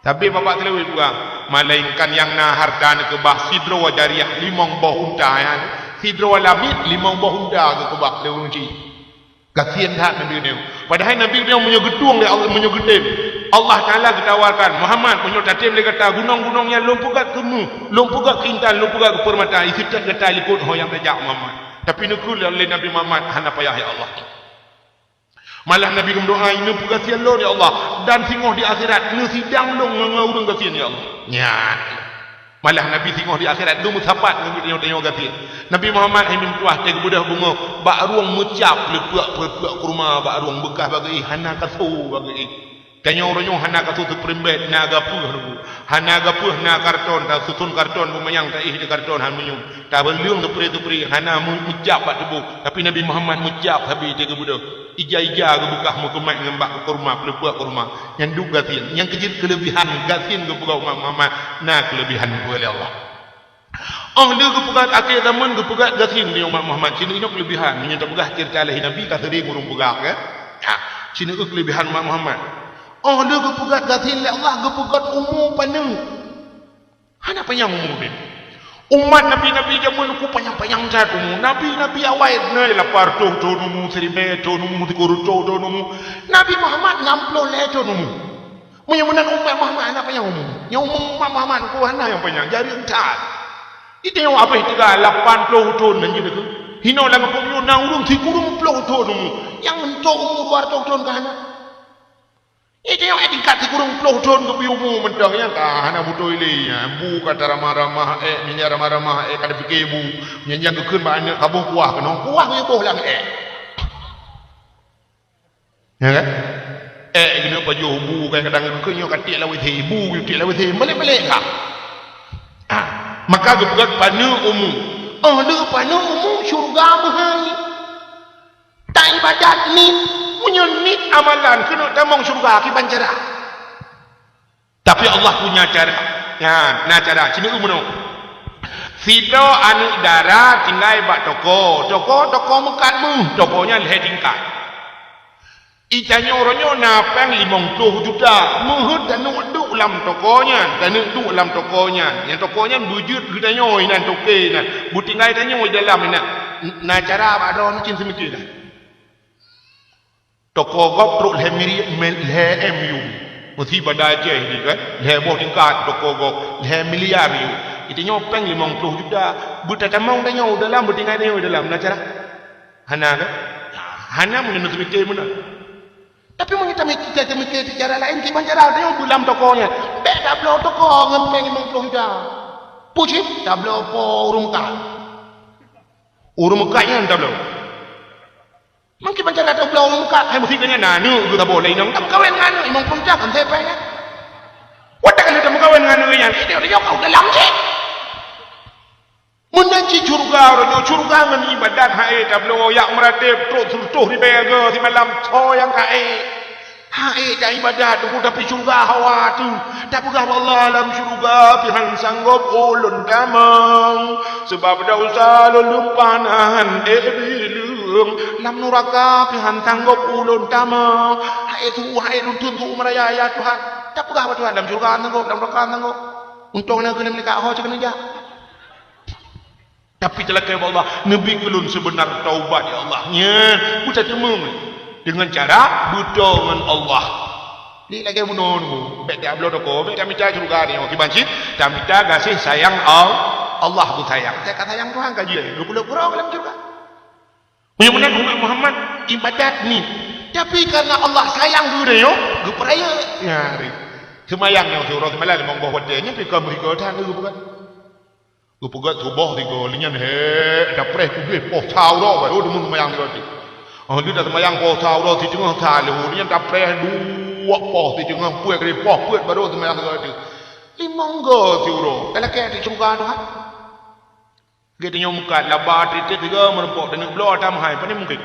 tapi bapak terlewat juga melainkan yang na harta ke bah sidro wajariyah limong boh unta ya sidro walabit limong boh unta ke bah lewunci kasihan tak Nabi ni padahal Nabi dia menyegedung dia Allah menyegedem Allah Ta'ala ketawarkan Muhammad menyertatim dia kata gunung-gunung yang lumpugat kemu lumpugat kintan lumpugat ke permata isi tak kata liput yang rejak Muhammad tapi nukul oleh Nabi Muhammad hana payah ya Allah malah Nabi berdoa ini pugas ya Allah ya Allah dan singoh di akhirat ini sidang dong ngurung kasihan ya Allah ya malah Nabi singoh di akhirat dulu sapat ngurung kasihan Nabi Muhammad ini tuah tega budah bunga bak ruang mecap lepuk kurma bak ruang bekah bagi hana kasu bagi kanya orang hana katu tu perimbet naga puh hana gapuh na karton ta susun karton bumayang ta di karton han menyum ta beliung tu peri hana mujab pak debu tapi Nabi Muhammad mujab habis dia ke budak ija ke bukah mu kemat ngembak ke kurma pelepuk kurma yang duk gatin yang kecil kelebihan gatin ke buka Muhammad na kelebihan oleh Allah Dia kepegat akhir zaman kepegat gatin ni umat Muhammad. Sini ini kelebihan. Menyata pegah cerita alahi Nabi kata dia ngurung pegah kan. Sini ke kelebihan umat Muhammad. Dia kepegat gatin le Allah kepegat umur panjang. Hana panjang umur dia. Umat Nabi-Nabi zaman ku panjang-panjang cat umur. Nabi-Nabi awal ni lapar tu numu seribe tu numu tikuru tu numu. Nabi Muhammad 60 le tu numu. Menyamanan umat Muhammad hana panjang umur. Yang umur umat Muhammad ku hana yang panjang. Jari entar. Itu yang apa itu kan 80 tahun nanti tu. Hino lang pun yo na urung 30 tahun mu. Yang mentok umur 200 tahun kan. Itu yang tingkat 30 tahun ke umur mentang yang kan ana buto ile ya. Bu kata ramah-ramah minya ramah-ramah kada fikir bu. Yang ke keun ba anak kabuh kuah kena. Kuah yo boh lang Ya kan? Gini apa jo bu kadang-kadang keun yo katik la wei bu yo tik la wei melek-melek kah? Maka gepegat pada umum. Dia pada umum syurga mahal. Tak ibadat ni. Menyunit amalan. Kena tamang syurga ki pancara. Tapi Allah punya cara. Nah cara. Sini umum. Sido anu darah tinggal bak toko. Toko mekatmu. Tokonya leher tingkat. Icanya orangnya napang 50 juta. Muhut dan duk lam tokonya. Dan duk lam tokonya. Yang tokonya bujut kita nyoy nan toke nan. Buti ngai tanya nyoy dalam ni nak. Na cara apa ada macam semikir dah. Toko gop truk leher MU. Mesti pada je ni kan. Leher boh tingkat toko gop. Leher miliar you. Itu nyopeng 50 juta. Buta tamang tanya nyoy dalam. Buti ngai nyoy dalam. Na cara. Hana kan. Hana mungkin semikir mana. Tapi kita mikir cara lain kita cara dia bulam tokonya. Beda belo toko ngempeng 50 juta. Pucip tak belo po urung ka. Urung kanya tak belo. Mungkin cara tak belo urung ka hai mesti kanya nanu tu tak boleh nang tak kawin nganu 50 juta kan saya payah. Wadak kan tak kawin nganu yang dia kau dalam je. Menanci curga orang curga ngan ibadat hae tak belo yak meratib terus di bega di malam yang kae hae dah ibadat tu tapi curga hawa tu tak pegah Allah dalam curga pihan sanggup ulun damang sebab dah usah lulumpanan bilung lam nuraka pihan sanggup ulun damang hae tu hae nuntun tu meraya ya Tuhan tak pegah Tuhan dalam curga sanggup dalam neraka sanggup untungnya kena mereka ho cakap aja. Tapi celaka Allah, Nabi kelun sebenar taubat ya Allah. Ya, buta temung dengan cara buta dengan Allah. Ni lagi bunuh. Bek dia belum doko, bek dia minta surga ni. Okey bancit, dia minta kasih sayang Allah tu sayang. Saya kata sayang Tuhan kaji. 20 kurang dalam surga. Yang benar umat Muhammad ibadat ni. Tapi karena Allah sayang dulu yo, geperaya. Ya, semayang yang surah semalam mong bawa dia nya pika mereka tan dulu bukan. Pegat tubuh tiga linyan dah preh kubih poh tau dah baru demun semayang tiga ti. Dia dah semayang poh tau dah ti tengah tali linyan dah preh dua poh ti tengah puet kali poh puet baru semayang tiga ti. Limangga ti uro. Kalau ke ti surga Tuhan. Kita muka labar titik tiga merempok dan blow tam hai pani mungkin.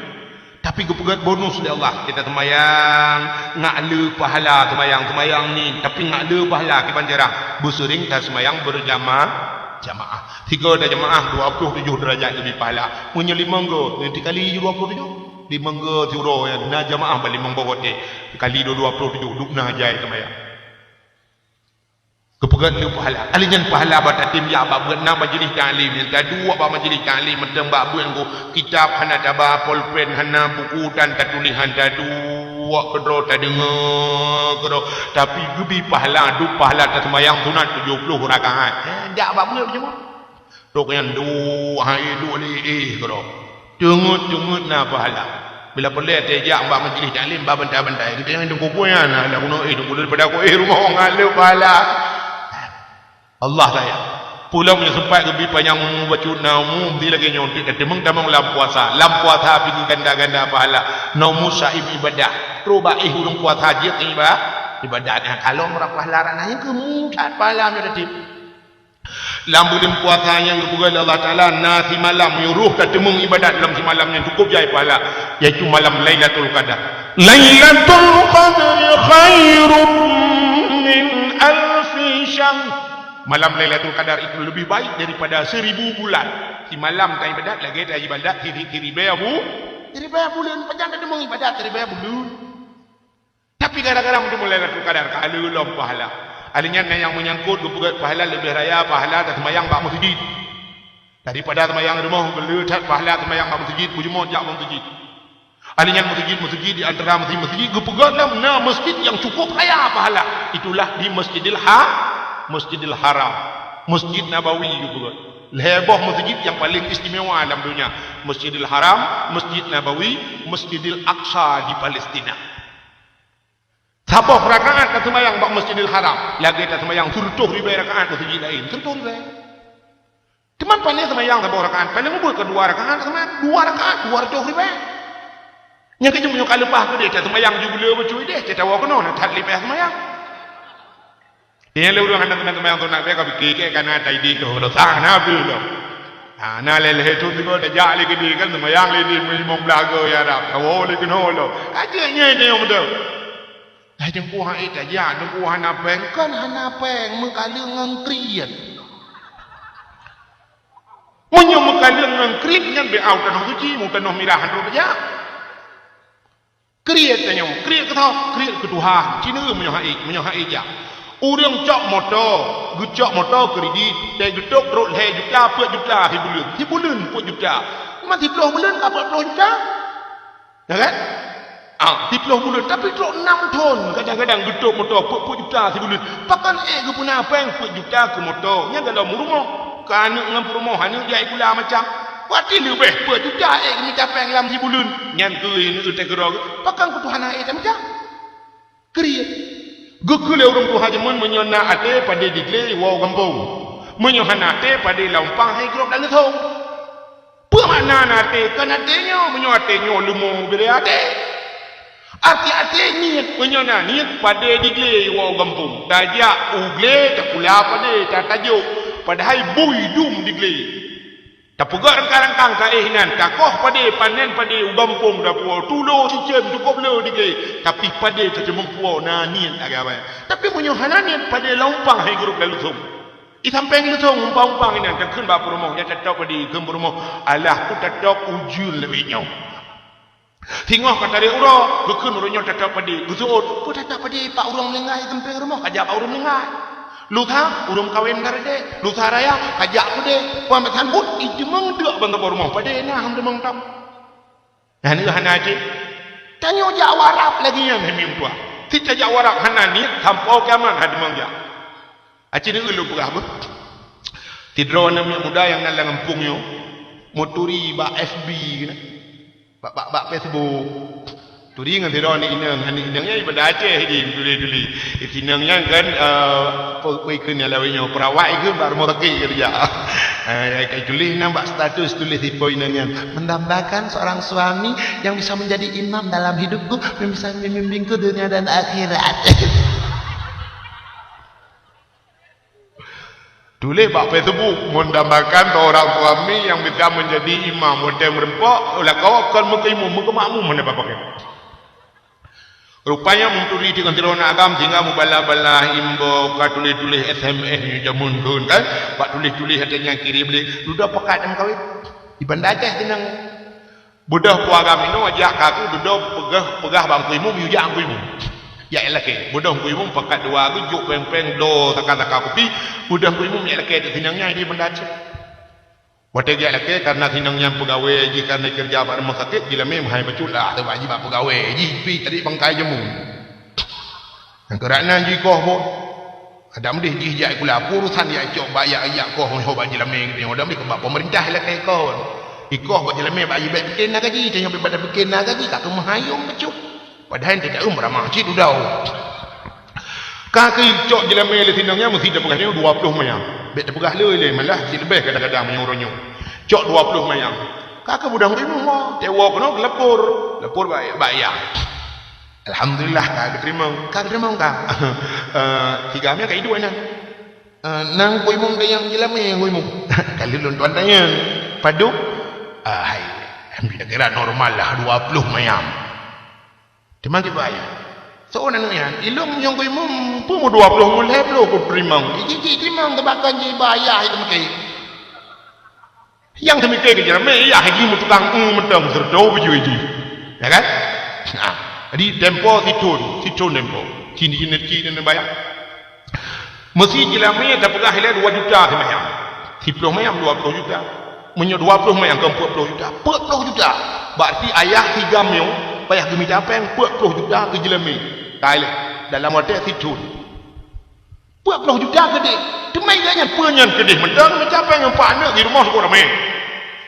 Tapi kepegat bonus oleh Allah. Kita semayang ngak le pahala semayang ni tapi ngak le pahala ki panjara. Bersering tak semayang berjamaah jamaah. 3 dah jamaah 27 derajat lebih pahala. Punya 5 go nanti kali 27. 5 go tiro ya na jamaah balik mengbawote. Kali 27 duk na jai semaya. Kepegat lu pahala. Alingan pahala batatim ya ba buat na majlis ta'lim. Yang kedua ba majlis ta'lim mentang ba buat go kitab hana taba pulpen hana buku dan tulisan dua kedro tak dengar kedro tapi lebih pahala duk pahala tak sembahyang sunat 70 rakaat dak apa boleh macam duk yang dua hari dua li kedro tungut na pahala bila pelai tejak mbak majlis taklim mbak bentai-bentai kita yang tunggu puan ada guna tunggu daripada aku rumah orang ada pahala Allah sayang pulau punya sempat lebih panjang baca namu dia lagi nyontik kata mengtamang lam puasa pergi ganda-ganda pahala namu sahib ibadah rubaih ulung puasa haji ibadah kalau merah pahala rananya kemudian pahala dia tadi lambu lim puasa yang kepugal Allah Taala nasi malam yuruh katemung ibadat dalam semalam yang cukup jai pahala iaitu malam Lailatul Qadar. Lailatul Qadar khairun min alfi syahr. Malam Lailatul Qadar itu lebih baik daripada 1000 bulan. Di malam tak ibadat lagi tak ibadat kiri bulan panjang tak mau ibadat kiri bulan. Tapi kadang-kadang itu Lailatul Qadar kalau lom pahala. Alinya yang menyangkut kepugat pahala lebih raya pahala tak semayang bak masjid. Daripada semayang rumah belecat pahala semayang bak masjid bujumot jak masjid. Alinya masjid di antara masjid kepugatlah mana masjid yang cukup raya pahala. Itulah di Masjidil Haram, Masjid Nabawi juga. Leboh masjid yang paling istimewa dalam dunia. Masjidil Haram, Masjid Nabawi, Masjidil Aqsa di Palestina. Sabah rakaat tak sembahyang bak Masjidil Haram, lagi tak sembahyang 10,000 rakaat masjid lain. 10,000. Cuman pandai sembahyang sabah rakaat, paling ngumpul ke 2 rakaat sembahyang 2 rakaat 200,000. Yang kecil punya kalepah ke dia, tak sembahyang juga bercuy dia, tak tahu kena nak tak lipah sembahyang. Yang lalu orang nak sembahyang tu nak mereka fikir kan ada ide tu, kalau sah nak belum. Nah leleh tu juga tak jali ke dia kan sembahyang le dia memang belaga ya dah, tahu le kena lo. Ajanya dia yang betul. Dah jengku hak itu aja, jengku hana peng kan hana peng mengkali ngangkriat. Menyo mengkali ngangkrit kan be au tanah suci, mu tanah mirahan tu aja. Kriat tanya, kriat ke tahu, kriat ke Tuhan. Cina menyo hak aja. Orang cok motor kredit, dan gedok rot le juta, per juta hibulan per juta. Mati 10 bulan apa 10 juta? Ya kan? 10 bulan tapi truk 6 ton kadang-kadang gedok motor per juta sebulan. Pakan ke pun apa yang per juta ke motor. Nya dalam rumah. Kan ngam rumah hanya dia pula macam wati lebih per juta ni capek dalam sebulan. Nyan ke ini tu gerog. Pakan ke Tuhan macam kriat. Gugule orang tu hajaman menyona ate pada digle wow kampung. Menyohana ate pada lampang hai grop dan lethong. Apa makna ate? Kan atenya menyoatenya lumo bere ate. Ate niat menyona niat pada digle wow kampung. Dajak ugle tak pula pada tak tajuk. Padahal bui dum digle. Tak pegang rangkang ka nan takoh pada panen pada ugampung dapuo tulo sicem cukup le digle. Tapi pada tak mempuo na niat agak. Tapi punya hananiat pada lampang hai grup lalu sum. Isampeng lu sum umpang ini tak kun ba rumah nya tatok pada gem rumah alah ku tatok ujul lebihnya. Tengok kata dia uro gekun urunyo tatok pada gusut ku tatok pada pak urang lengai samping rumah kajak urang lengai. Lu tha urang kawin garde lu tha raya kajak ku de pamatan but ijemeng dak bang rumah pada na ham demeng tam. Nah ni hanaji. Tanyo jawarap lagi yang hemim tua. Tidak jawarap hanani tampau kiaman hademeng ja. Aci ni ulu berah ber. Tidro nama muda yang nalang kampung yo. Moturi ba FB kena. Ba Facebook. Turi ngan tidro ni inang inangnya ibadah Aceh di tuli. Inangnya kan poi kena lawinyo perawai ke baru mau pergi kerja. Kayak tulis nampak status tulis di poinnya mendambakan seorang suami yang bisa menjadi imam dalam hidupku, yang bisa membimbingku dunia dan akhirat. Tulis bak Facebook mendambakan seorang suami yang bisa menjadi imam. Model merempok lah kau akan mengimum makmum mana bapak. Rupanya mentuli dengan tirona agam sehingga mubala-bala imbo ka tulis-tulis SMS ni jamun kun kan. Pak tulis-tulis hatanya kiri beli. Duda pekat am kawin. Di Banda Aceh tenang. Budah pu agam ini wajah kaku duda pegah bangku imum yujak angku imum. Ya elake. Budah angku imum pekat dua aku juk peng-peng do taka-taka kopi. Budah angku imum ya elake tenangnya di Banda Aceh. Wadah dia elake karena tenangnya pegawai ji karena kerja pada rumah sakit gila mem hai beculah tu wajib pegawai ji pi tadi bangkai jemu. Kerana ji koh mo ada mendih ji jai kula urusan dia cok bayar ayak koh ho ba ji lameng ni odam ni kebab pemerintah elake koh. Ikoh ba ji lameng ba ji bet bikin nak gaji tanya pada bikin nak gaji tak kemahayung becuk. Padahal tidak ramah cik dudau. Kaki cok ji lameng le tinangnya mesti dah pegahnya 20 mayang. Bet terpegah le malah si lebih kadang-kadang menyuruhnya. Cok 20 mayang. Kakak budang rimu mo, tewa kono lepur bayar. Alhamdulillah kakak terima kak. Tiga amnya kayak dua nang kuy mong dayang jilame kuy mong. Kali lon tuan tanya. Padu. Hai, ambil kira normal lah 20 mayang. Dimang kita bayar. Seorang ni ilung yang kau pun 20 mulai belum kau terima. Iki terima tebakan je bayar itu makai. Yang temike ke jalan me ya hagi mutukang mentang serdo baju ini. Ya kan? Nah, jadi tempo situ tempo. Kini bayar. Mesti jalan me dapat hasilnya 2 juta semayang. 10 mayang 20 juta. Menyo 20 mayang ke 40 juta. 40 juta. Berarti ayah 3 mil bayar gemi capeng 40 juta ke jalan me. Tailah dalam hotel situ. 40 juta gede. Demai ganya penyan gede. Mentang capeng yang panak di rumah sekolah me.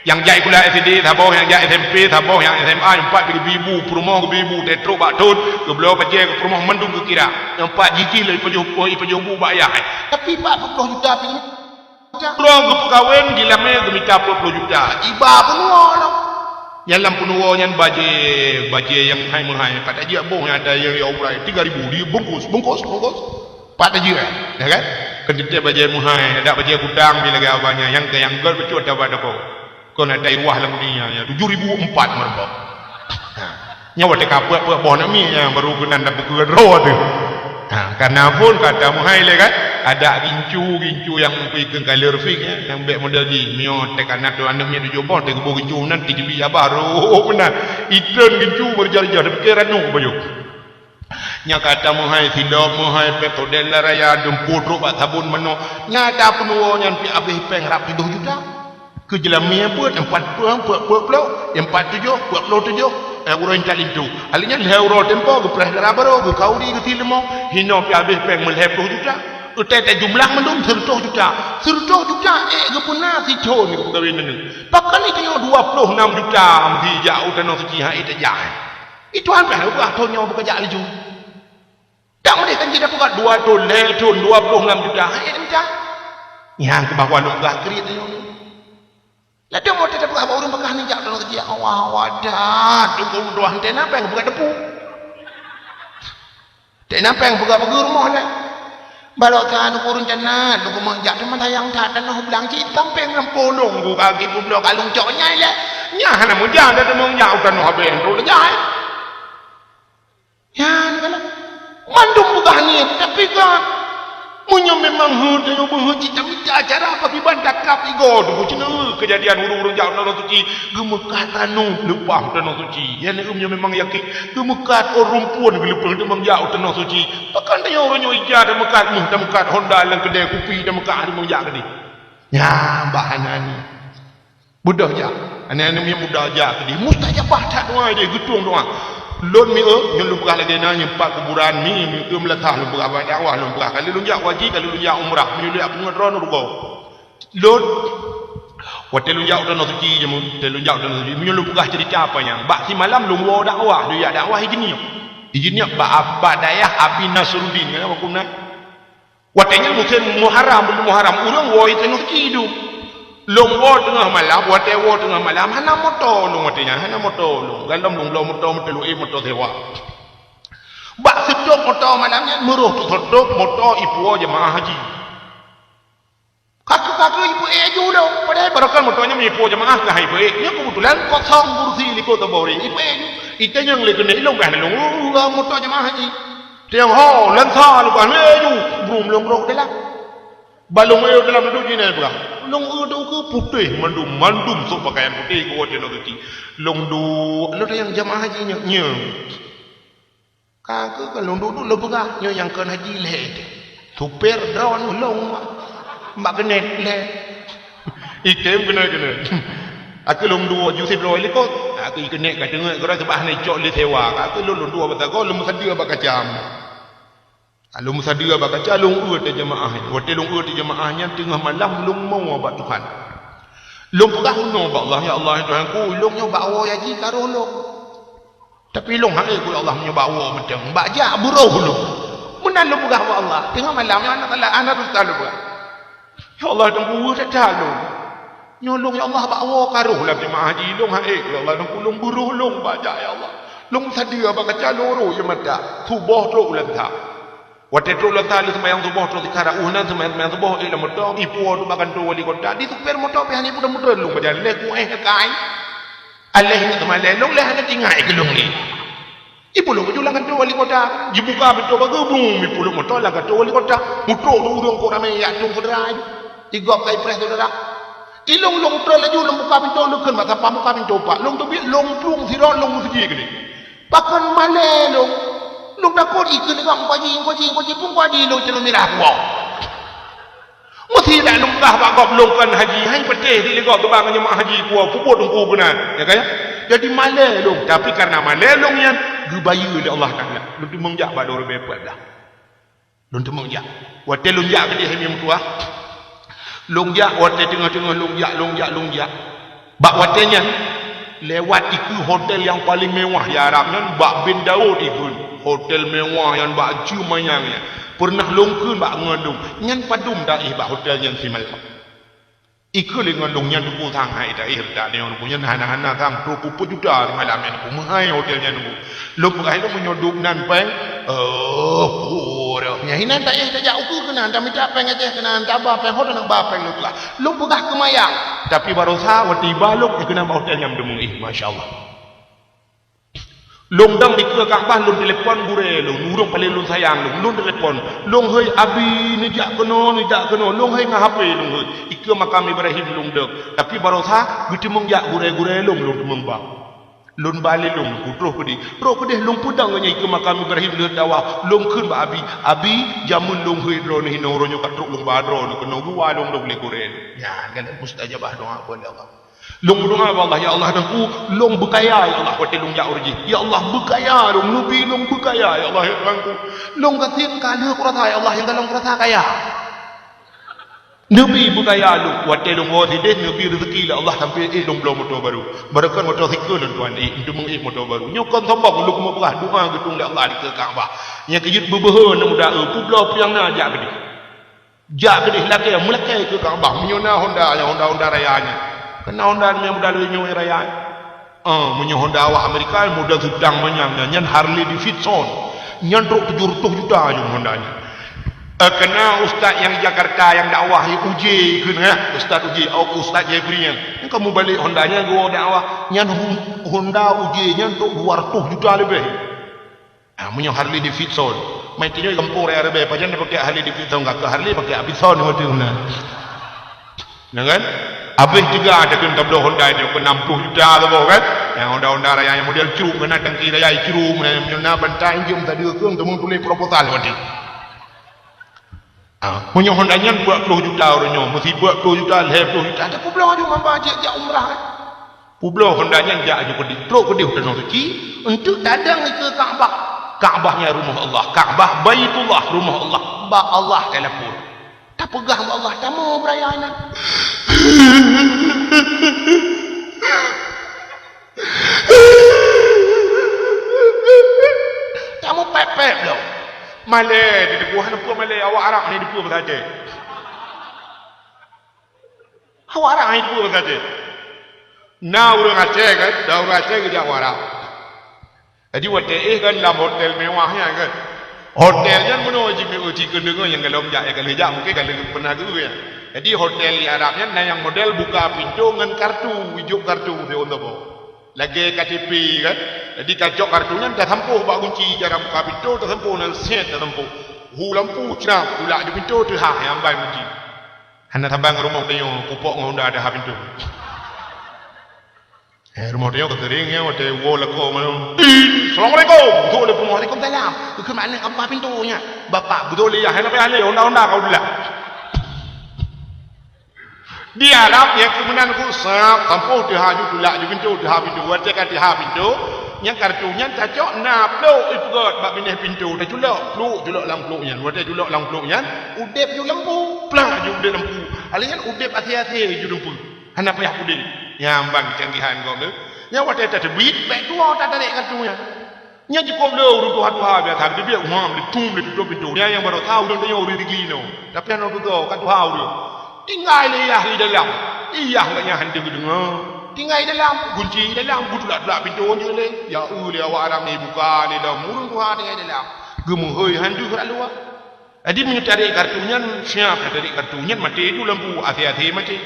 Yang jai kuliah SD thabah, yang jai SMP thabah, yang SMA yang 4 ribu, perumah ke ribu, tetro batun, ke belau pajak ke perumah mendung ke kira. Yang 4 jiki lah ipajobu bayar. Tapi 40 juta pergi. Pulang ke pegawai gila me ke minta 40 juta. Iba penuh lah. Yang lam penuh yang baje yang hai kata dia boh yang ada yang obrai 3.000 dia bungkus. Pada dia, ya kan? Ketika baje muhai, ada baje kudang bila gawanya yang gol becut dapat apa. Kau nak dari wah lang dunia ya 7.004 merba. Nyawa dekat buat nak mi yang baru kena dapat roh tu. Karena pun kata muhai le kan ada gincu yang pergi ke kalorfik yang baik model di mio tekan nak anda mi 7 bon te kebo gincu nanti di biar baru benar. Ikan gincu berjar-jar pikiran nu baju. Nya kata muhai silap muhai petodel raya dempudro bat sabun meno nyata penuh yang pi habis peng rap 7 juta. Ke jalan mia pun 47 orang cari itu. Alinya euro tempo ke pelajar baru ke kaudi ke tilmo hino pi habis peng melhep 10 juta. Utai jumlah mendung 100 juta. 100 juta ke punah si con ke pegawai ni. Pakai ni kena 26 juta mesti jauh tanah suci ha itu jah. Itu apa buat tonyo bekerja laju. Tak boleh kan kita buat 2 ton 26 juta. Ha itu macam. Yang ke bawah lu gak krit tu. Lah dia mau tetap buka orang bekah ni jak dalam kerja awak dah tunggu doang tena peng buka depu. Tena peng buka rumah dah. Balok kan urun jana lu menjak teman tayang tak dan lu bilang hitam peng polong ku kaki ku blok kalung cok nyai le. Nyah na mujang dah temung nyau kan haben tu nyai. Ya ni kan. Mandum buka ni tapi kan punya memang hudi cita cara apa di bandak kap igo tu cina kejadian urung-urung jauh tanah suci gemekat anu lepas tanah suci yang umnya memang yakin gemekat orang pun gelepeng memang jauh tanah suci pakan dia orang yang ija dan mekat Honda lang kedai kopi dan mekat memang jauh ni ya bahan ni budak je anak-anak yang muda je tadi mustajabah tak doa je getung doa lon mi yang lu berah lagi nanya 4 kuburan mi meletah lu berah dakwah lu berah kalau lu jak wajib kalau lu jak umrah mi lu aku ngadron rugo lon waktu lu jak tanah suci je mu lu jak tanah suci mi lu berah cerita apa yang bak si malam lu mau dakwah lu ya dakwah hijni ba dayah Abi Nasruddin kan apa kumna watenya musim Muharram urang wo itu nu kidu long wo tengah malam wate wo tengah malam hana motor long watenya hana motor long gandam long motor metelu motor sewa bak sedok motor malamnya meruh tu sedok motor ibu jemaah haji kaku ibu ju dah padahal barakan motornya ibu jemaah lah ibu nya kebetulan kosong kursi di Kota Bawri ibu itu yang lagi kena long kan long motor jemaah haji tiang ho lansa lu kan ju belum long dah balong ayo dalam duduk ni berah long udah ke putih mandum so pakaian putih ke wajah nak kiki long du lo yang jamaah haji nya kak ke long du lo berah nya yang kan haji le super drone long mak kena le ikem kena aku long du Yusuf Roy le ko aku kena kat dengar kau sebab ni cok le sewa aku long du apa kau lemu sedia bakacam kalau musadia bakaca long te jemaah waktu long te jemaahnya tengah malam long mau ba Tuhan long pegah no ba Allah ya Allah Tuhanku long nyo bawa haji karo long tapi long hang ku Allah nyo bawa medeng ba ja buruh long menan long pegah ba Allah tengah malam anak tu talu ba ya Allah Tuhanku tak talu nyo long ya Allah bawa karo lah jemaah haji long hang ya Allah Tuhanku long buruh long ba ja ya Allah long sadia bakaca loro ya mata subuh tu ulan ta waktu itu letak di sembahyang subuh terus dikara uhunan sembahyang subuh ilmu motor ipu tu makan tu wali kota di super motor pihak ni pun motor lu berjalan leku kai aleh ni sama lelong leh hanya tinggal ke long ni Ipulong julang kan wali kota. Dibuka betul bagabung. Ipulong motor lah kata wali kota. Mutu tu urung kau ramai ya tung saudara. Igop kai pres saudara. Ilong long tol laju long buka pintu long kan mata pam buka pintu pak. Long tu bi long plung sirot long musiji gede. Pakan male long. Long takut ikut dengan kucing pun kuaji long celung merah wow. Mesti dah long dah bagop long kan haji. Hai petih di legok tu bang jemaah haji kuau puput tungku benar. Ya kaya. Jadi male long. Tapi karena male long yang gebayu oleh Allah Taala. Long tu mengjak pada orang bepat dah. Long tu mengjak. Watel long jak gede hemi mutua. Longjak hotel tengah-tengah longjak. Bak hotelnya lewat itu hotel yang paling mewah ya Arab nan Bak bin Daud ikun hotel mewah yang bak cumanyangnya pernah longkeun bak ngandung nyan padum dah bak hotel yang simal ikut dengan dong nyan tu thang hai dah dah ni orang punya hana thang 20 juta malam ni aku mahai hotelnya tu lu bukai lu menyoduk nan peng nya hinan tak jauh ku kena anda minta peng aja kena anda ba peng hotel nak ba peng lu lah lu buka kemayang tapi baru sah tiba lu kena hotel yang demung masyaallah long dang di ke Kaabah long telepon gure long urung paling long sayang long telepon long hei abi ni jak keno long hei ngah HP long hei ikut makam Ibrahim long dek tapi baru sah gutimung jak gure long temung ba long balik long putroh pedih long pudang nya ikut makam Ibrahim le dawa long keun ba abi jamun long hei dro ni hino ronyo katruk long badro no keno gua long le gure ya kan mustajabah doa pun Allah long doa Allah ya Allah dan long berkaya ya Allah hotel long jak urji ya Allah berkaya long nabi long berkaya ya Allah ya Tuhanku long katin kala kurata ya Allah yang dalam kurata kaya nabi berkaya long hotel long hodis nabi rezeki ya Allah sampai long belum motor baru barakan motor sikul tuan untuk mengik motor baru nyokon sombong lu mau berah doa gedung ya Allah di ke Kaabah nya kejut bebehe na muda publo piang na jak gede laki mulakai ke Kaabah menyona Honda rayanya kena Honda ni modal nyoy raya punya Honda awak Amerika modal sedang manyangnya nyan Harley Davidson nyan 70 juta je Hondanya kena ustaz yang Jakarta yang dakwah uji kena ustaz uji ustaz Jeffrey yang kamu balik Hondanya gua dakwah nyan Honda uji nyan 200 juta lebih punya Harley Davidson main tinyo kampung raya lebih pajan dia pakai Harley Davidson enggak ke Harley pakai Davidson hotel na kan habis juga ada kan tablo Honda dia ke 60 juta tu kan yang Honda raya yang model curug kena tangki raya curug mana bantai jom tadi keung temu tulis proposal tadi punya Honda nya buat 20 juta orangnya mesti buat 20 juta 10 juta ada publo aja ngapa je umrah publo Honda nya jak aja pedih truk pedih hotel suci untuk dadang ke Kaabahnya rumah Allah Kaabah Baitullah rumah Allah ba Allah telepon tak pegah Allah tamu berayaan kamu pepek loh Malay di depan apa Malay awak Arab ni depan saja awak Arab ni depan saja nah orang Aceh kan dah orang Aceh ke awak Arab jadi hotel kan dalam hotel mewahnya kan hotelnya mana uji kendengar yang kalau jak kalau jak mungkin kalau pernah dulu ya jadi hotel di Arabnya nah yang model buka pintu dengan kartu hijau kartu dia untuk lagi KTP kan jadi kacok kartunya dah sampuh bak kunci cara buka pintu dah sampuh nan set dah sampuh hu lampu cerah pula di pintu tu ha yang ambai kunci hendak tambang rumah dia pupuk ngau dah ada pintu rumah dia ketering ya hotel wall ko malam Assalamualaikum betul le Waalaikumsalam ke mana apa pintunya bapak betul ya hendak pergi Honda kau dulu di Arab ya kemudian aku sampuh di haju pula di pintu wajah kan di pintu yang kartunya cocok nak peluk itu god bab pindah pintu dah culok lampunya wajah culok lampunya udep ju lampu plang ju udep lampu alian udep hati-hati ju lampu hendak payah udep yang bang canggihan kau tu yang wajah tak beat baik tua tak tarik kartunya yang cukup le urut Tuhan biar tak dia ngam di tum di tutup pintu yang baru tahu dan dia urut gino tapi anak tu kat Tuhan dia tinggal dia di dalam iya enggaknya hantu dengar tinggal dalam kunci dalam budak-budak pintu je le ya dia awak Arab ni buka ni dah murung Tuhan tinggal dalam gemuhoi hantu kat luar jadi mencari kartunya siapa tarik kartunya mati itu lampu hati-hati mati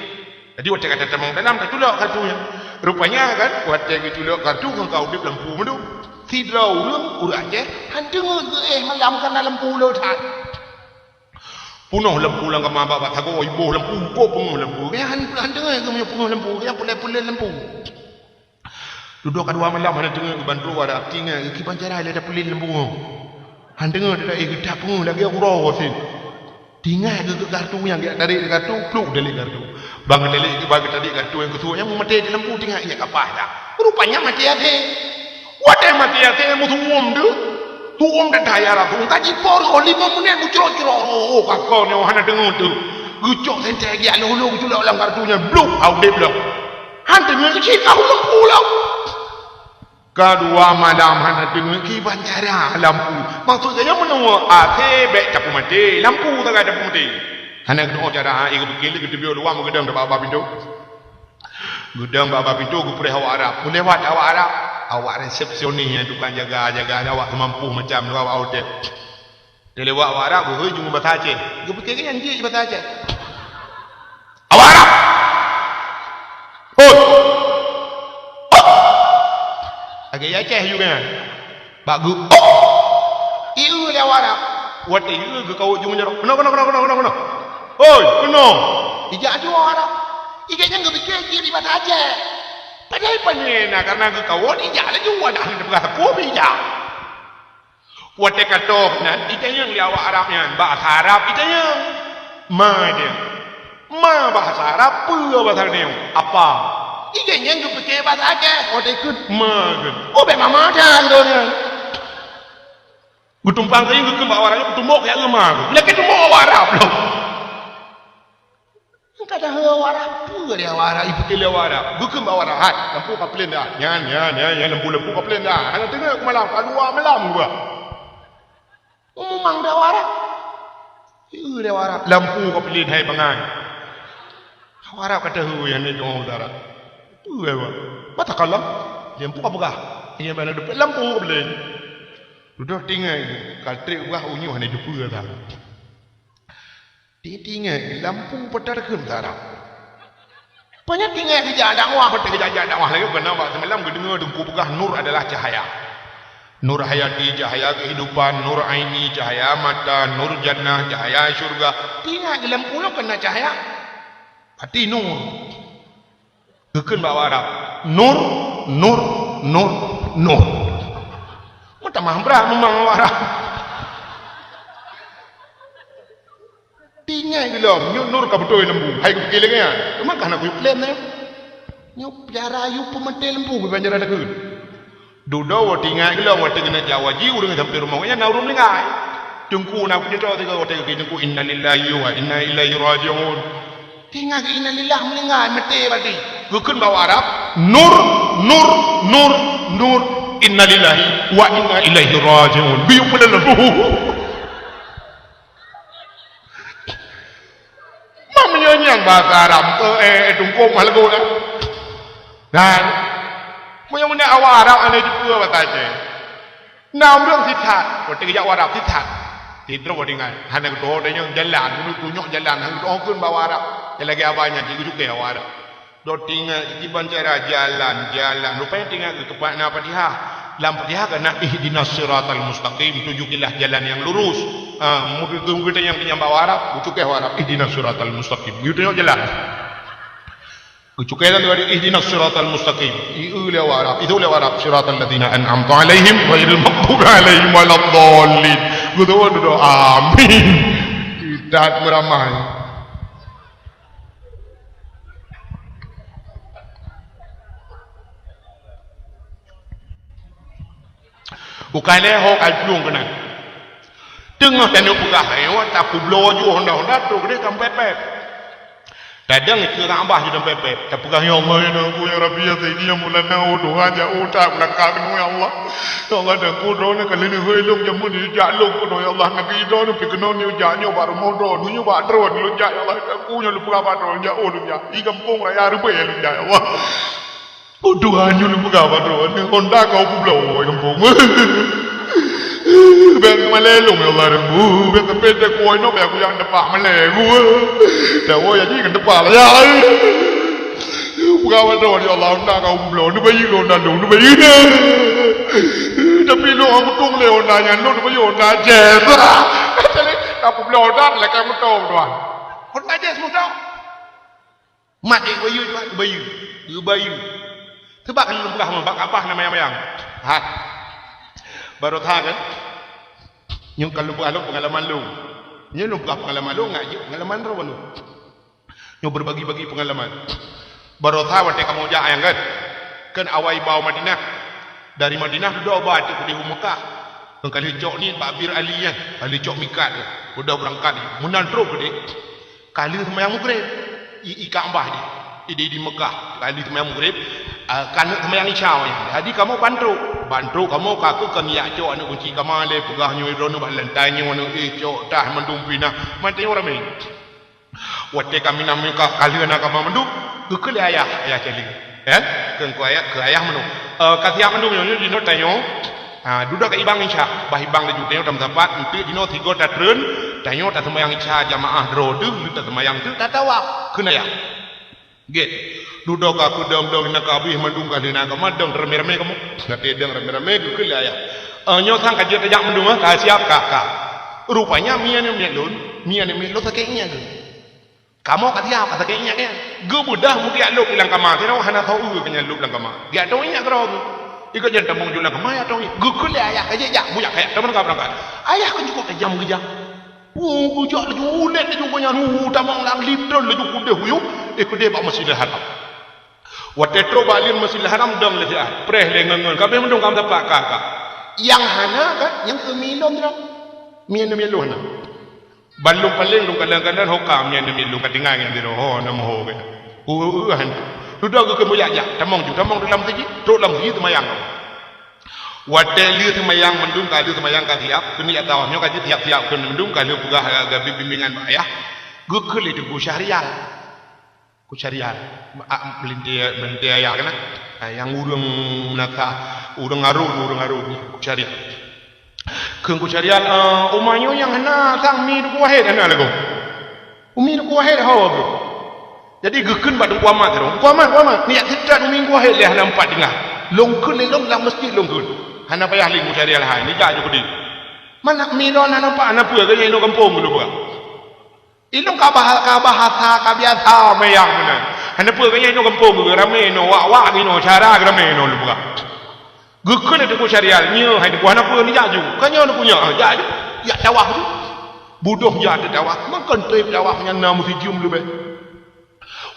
jadi waktu kata temang dalam tak tulak kartunya rupanya kan waktu gitu tulak kartu kau di lampu mendu Tidak urang je handengeun malam kana lempu leutat. Punuh lempu lang ka mababa tago ibu lempu ko punuh lempu. Ya handengeun ke punuh lempu ya pulai-pulai lempu. Duduk kedua malam handengeun ke bantu ada tinggal ki bancara ada pulin lempu. Handengeun ada gedak punuh lagi uro sin. Tinggal ke kartu yang dia tarik kartu pluk dari kartu. Bang delik bagi tadi kartu yang ketuanya mau mati di lempu tinggal ia kapah dah. Rupanya mati ade. Wate mati ade mu tuum de. Tuum de daya ra tu kaji por ko 5 menit ku cro-cro kakak ni hana dengar tu. Gucok sente dia lu julak ulang kartunya bluk au de blok. Hantu ni kecil au lempu lah. Kedua malam hana dengar ki bancara lampu. Maksudnya menunggu ate bek capu mati. Lampu tak ada mati. Hana kena cara iku bekil ke tebio luang gedang de baba pintu. Gedang baba pintu ku pulih awak Arab. Pulih lewat awak Arab. Awak resepsionis yang tukang jaga awak mampu macam tu awak hotel. Dia lewat awak Arab ku jumpa bahasa Aceh. Ku fikir kan dia bahasa Aceh. Awak Arab. Oh. Agak Aceh juga. Bagus. Oh. Iu lewat Arab. Wat iu ke kau jumpa jarang. Kena. Oi, kena. Ijak tu awak Arab. Ikatnya ku fikir dia di bahasa Aceh. Padahal panena karena kau ni jalan juga dah hendak berkata kopi dah. Buat katok nan itanya yang awak Arabnya bahasa Arab itanya ma bahasa Arab apa bahasa dia apa itanya yang fikir bahasa Aceh buat ikut ma oh memang macam tu kan gutumpang kau yang bawa Arabnya gutumbok yang lemah lagi tumbok awak Arab loh. Kada awak Arab apa dia awak Arab ibu kele awak Arab bukan bawa Arab hat lampu kaplen dah nyan lampu kaplen dah hanya tengok malam kedua malam gua memang dah awak Arab dia awak Arab lampu kaplen hai pangan awak Arab kata hu yang ni jong utara tu apa mata kalam lampu apa kah ini mana depan lampu kaplen duduk tinggal kaltrik gua unyu hanya depu dah tinggal lampu pedar ke utara. Banyak tinggal kerja dakwah, kerja dakwah lagi kenapa? Semalam kita dengar dengku pegah nur adalah cahaya. Nur hayati, cahaya kehidupan, nur aini, cahaya mata, nur jannah, cahaya syurga. Tinggal lampu lo kena cahaya. Hati nur. Keken bawa Arab. Nur. Mata mahbrah memang Arab. Tinggal gelap, nur kabetul lembu. Hai ku fikir lagi ya. Memang kan aku plan ni. Nyup jara yu pemetel lembu banjara dak. Duduk tinggal gelap waktu kena jawaji urang sampai rumah nya naurum lingai. Tungku nak punya tahu tiga hotel ke tungku innalillahi wa inna ilaihi rajiun. Tinggal ke innalillahi melingai mete berarti. Bukan bawa Arab. Nur innalillahi wa inna ilaihi rajiun. Biu pula lembu. Yang bahasa Arab tungkung malago dah. Dan punya mana awak Arab ane juga bahasa Aceh. Nam รื่องทิศทางคนที่จะว่าArab ทิศทางที่ตรงdengan hanya itu ada yang jalan tunjuk jalan hang itu kun bawa Arab yang lagi abanya itu juga awak Arab. Dot tinggal di bancara jalan rupanya tinggal ke kepada Fatihah. Dalam Fatihah kena ihdinas siratal mustaqim tunjukilah jalan yang lurus. Mungkin kita yang bawa Arab ucukai Arab ihdinas siratal mustaqim gitu jalan ucukai dari ihdinas siratal mustaqim itu lewat Arab itu lewat Arab siratal ladzina an'amta alaihim ghairil maghdubi alaihim waladdallin gitu amin kita meramai bukannya hok alplung kena tengah dan pegah hewan tak kublo ju honda tu gede sampai pep. Kadang itu tambah ju sampai pep. Tak pegah ya Allah ya Rabbi ya Sayyidi ya Maulana doa ja uta belakang ya Allah. Ya Allah dah ku doa kali ni helung jamu ni jalung ku ya Allah nabi doa ni pikno ni janyo baru mau doa ni ba dro ni lu ja ya Allah ku nya lu pegah ba doa ja o lu ja. I kampung raya rupe ya lu ja ya Allah. Doa ni lu pegah ba doa ni honda kau kublo kampung. Bang malelung ya Allah rembu bang kepede koi no bang aku yang depak malegu dah wo ya jadi depak ya bukan wadah ya Allah ndak kau belum ni bayi lo ndak lo ni bayi tapi lu aku tung leonanya lu tu leona jazz jadi aku leona lah kamu tahu tuan kon jazz mu tahu mat bayu tuan bayu sebab kan lu bak apa namanya mayang ha baru tahu kan nyung kalau pengalaman lu nyung pengalaman lu ngaji pengalaman rawan lu nyung berbagi-bagi pengalaman baru tahu waktu kamu jangan kan awai bau Madinah dari Madinah sudah obat ke di Mekah kali cok ni Pak Bir Ali kan kali cok mikat sudah berangkat munan terus ke dia kali semayang maghrib ikan bah dia di Mekah kali semayang maghrib kan semayang isya jadi kamu bantu kamu kaku kemiak cok anak kunci kamu le pegahnya rono bak lantainya mana cok dah mendumpina mantai orang main waktu kami nak Mekah kali nak kamu mendu ke ayah celi ke ayah menu kasih menu yang di not tanyo duduk ke ibang isya bah ibang le juteo tam tempat nanti di not 3 tatreun tanyo tak sembahyang isya jamaah drodu tak sembahyang tu tak tawak kena ya get duduk aku dom nak habis mandung kali nak madong rame-rame kamu nanti deng rame-rame ke ayah nyo sang kaji tajak mendung ka siap kakak rupanya mia ni lo sakenya ke kamu kata kayaknya kan gebudah mungkin lu bilang kamar kira hana tahu kenya lu bilang kamar dia tahu nya kero ikut jangan tembung julang kamar ya tahu gugul ayah aja ya buyak kayak teman kau berangkat ayah kan cukup kejam bujak lu ulet lu punya tamang lang lidon lu kude huyu ikut dia bawa Masjidil Haram waktu itu balin Masjidil Haram dong le dia preh lengan kabeh mendung kam tapak kakak yang hana kan yang kemilon dong mian lu hana balung paling lu kadang-kadang hokam yang demi lu kadingan yang diro ho nam ho ke han sudah ke kemuya ya tamong dalam tiji truk dalam tiji semayang wate li semayang mendung kali semayang ka tiap kini atau nyo kaji tiap-tiap kun mendung kali pegah aga bimbingan ayah gukul itu ku syariat melinti ayah kana yang urang menaka urang ngaru syariat kengku carian umanyo yang hana sang mi du wahed hana lagu umi du wahed hawa bro jadi gekeun bad kuamat niat sedrat umi ku wahed le hana 4 dengar longkeun le long lang mesti longkeun hana payah ling ku carian hai ni jaju kedi mana mi don hana pa hana puya ke no kampung dulu buka ilong ka bahasa ka biasa mayang mana hana puya ke no kampung ke rame no wa ni no cara ke rame no lu buka gukun itu ku syariat nyo hai ku anak pun ni jaju kanyo nak punya jaju ya dawah tu budoh ya ada dawah makan trip dawah nya na mesti cium lu be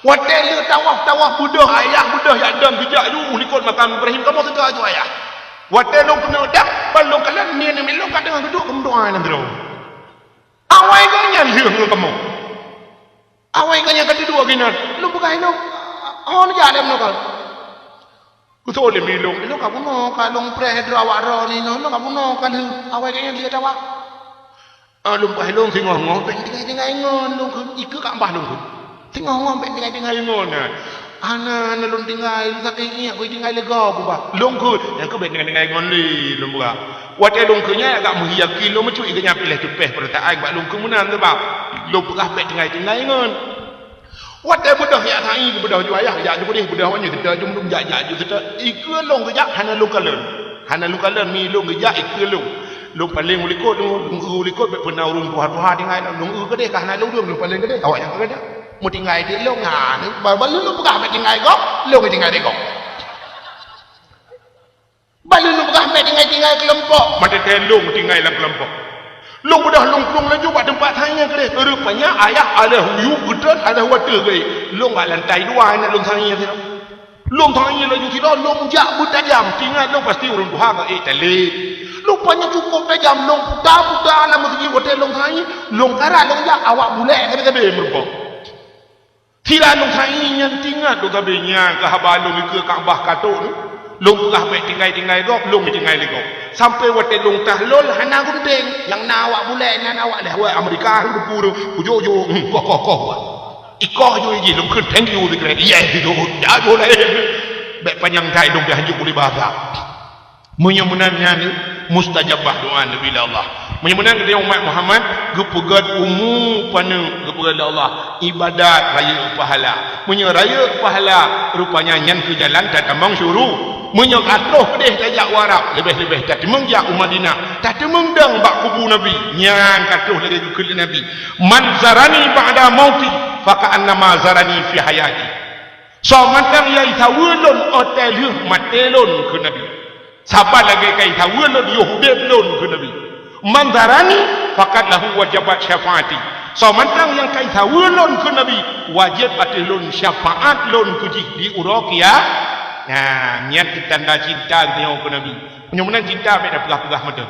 watel le dawah budoh ayah budoh ya dam bijak lu likut makan Ibrahim kamu sedar tu ayah watel lu kena dak balong kalan ni melong kadang duduk kamu doa nan dro awai kanya liung kamu awai kanya kedua gina lu bukan no on ja dem no kal kuto le milong lo kamu no kalong pre drawak ro ni no kamu no kan awai kaya dia dawak lum pai long thingong ben tingai ngon long iku ka mbah long thingong ben tingai ngon ana na long tingai sa kaya ko tingai le go ba long ku yang ko ben tingai ngon li lum ba wate long ku nya agak muhiyaki lo mecu iganya pilih tupeh pertaan ba long ku munan tu ba lo pegah ben tingai ngon wate budah ya thai budah ju ayah ya ju deh budah wanya kita jum dum ja ju kita ikeu long ya hana long kalen mi long ya ikeu long paling ulikot be pernah urung tuha tingai long ke deh ka hana long paling ke deh awak yang ke deh mu tingai dia long ngan ba lu pegah be tingai gok long tingai deh gok ba lu pegah be tingai kelompok mate telung tingai la kelompok long budah long laju buat tempat tanya ke rupanya ayah ada huyu gedan ada water ke long kat lantai 2 nak long tanya tu long tanya laju kira long jak tajam tinggal long pasti urung tuha ke tali rupanya cukup tajam long putar nak mesti hotel long tanya long karat long jak awak bulek kabe merupa sila long tanya yang tinggal tu kabe nya ke habalong ke Kaabah katok tu long lah baik tinggai gok long tinggai le gok sampai waktu long tahlul hana gunting yang nawak bulai nan awak dah wa Amerika ru puru ujo kok ikoh jo ji long kun thank you de kre ye jo ja jo le baik panjang tai long dah hajuk boleh bahasa munyamunannya ni mustajabah doa nabi Allah munyamunan dia umat Muhammad gepegat umum panu gepegat Allah ibadat raya pahala punya raya pahala rupanya nyan ke jalan tak tambang suruh menyok atuh deh tajak warap lebih-lebih tak mengjak Madinah tak mengdang bak kubu Nabi nyang katuh lagi ke Nabi man zarani ba'da mauti faka'annama zarani fi hayati so matang yai tawulun otelih matelun ke Nabi sabar lagi kai tawulun yuhdebun ke Nabi man zarani fakat lahu wajibat syafaati so matang yang kai tawulun ke Nabi wajib atilun syafaat lun ke di urokia. Nah, niat tanda cinta tengok ke Nabi. Mudah-mudahan cinta baik dah pegah-pegah mata.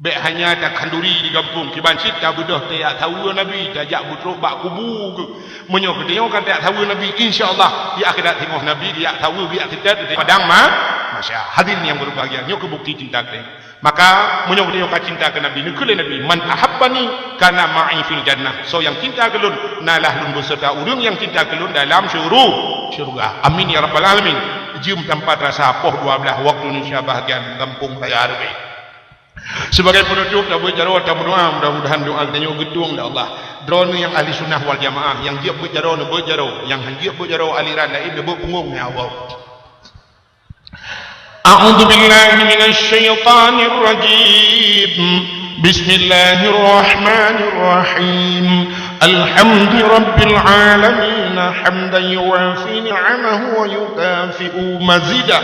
Baik hanya tak kanduri di kampung. Kiban cinta budah tak tahu Nabi. Tajak butruk bak kubu ke. Menyok tengok kan tak tahu Nabi. InsyaAllah dia akhirat tengok Nabi. Dia tahu dia kita padang Masya hadirin yang berbahagia. Nyok ke bukti cinta kita. Maka menyok tengok cinta ke Nabi. Nukul Nabi. Man ahabbani kana ma'i fil jannah. So yang cinta ke lun nalah lun beserta urung yang cinta ke lun dalam syurga. Amin ya rabbal alamin. Jum tempat rasa poh 12 waktu Indonesia bahagian kampung raya Arbe. Sebagai penutup dah berjaro dan berdoa mudah-mudahan doa kita gedung dah Allah. Drone yang ahli sunnah wal jamaah yang dia berjaro yang dia berjaro aliran lain dia berpunggung ya Allah. A'udzu billahi minasy syaithanir rajim. Bismillahirrahmanirrahim. الحمد رب العالمين حمدا يوافي نعمه ويكافئ مزيدا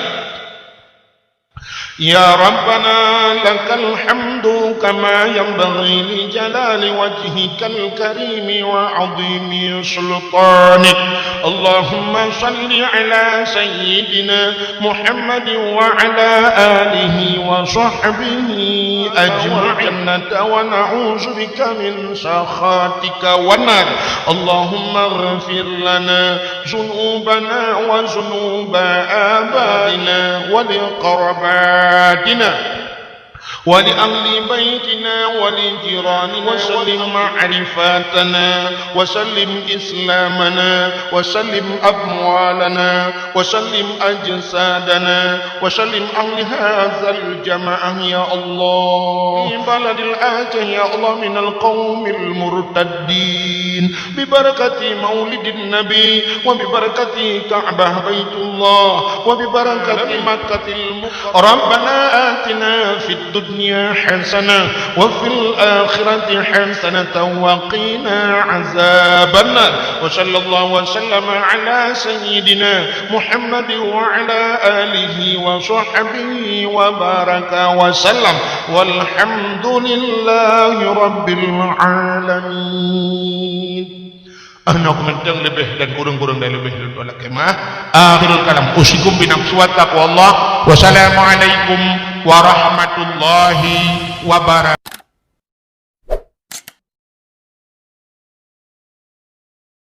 يا ربنا لك الحمد كما ينبغي لجلال وجهك الكريم وعظيم سلطانك اللهم صل على سيدنا محمد وعلى آله وصحبه أجمعين ونعوذ بك من سخطك والنار اللهم اغفر لنا ذنوبنا وذنوب آبائنا ولقربائنا ولأهل بيتنا ولجيراننا وسلم معرفاتنا وسلم إسلامنا وسلم أموالنا وسلم أجسادنا وسلم أهل هذا الجماعة يا الله في بلد الآتي يا الله من القوم المرتدين ببركة مولد النبي وببركة كعبة بيت الله وببركة مكة المكرمة ربنا آتنا في الدنيا حسنة وفي الآخرة حسنة وقنا عذاب النار وصلى الله وسلم على سيدنا محمد وعلى آله وصحبه وبارك وسلم والحمد لله رب العالمين. Anak mentang lebih dan kurang-kurang dan lebih dari tolak kemah. Akhirul kalam. Usikum binaqsuat taqwa Allah. Wassalamualaikum warahmatullahi wabarakatuh.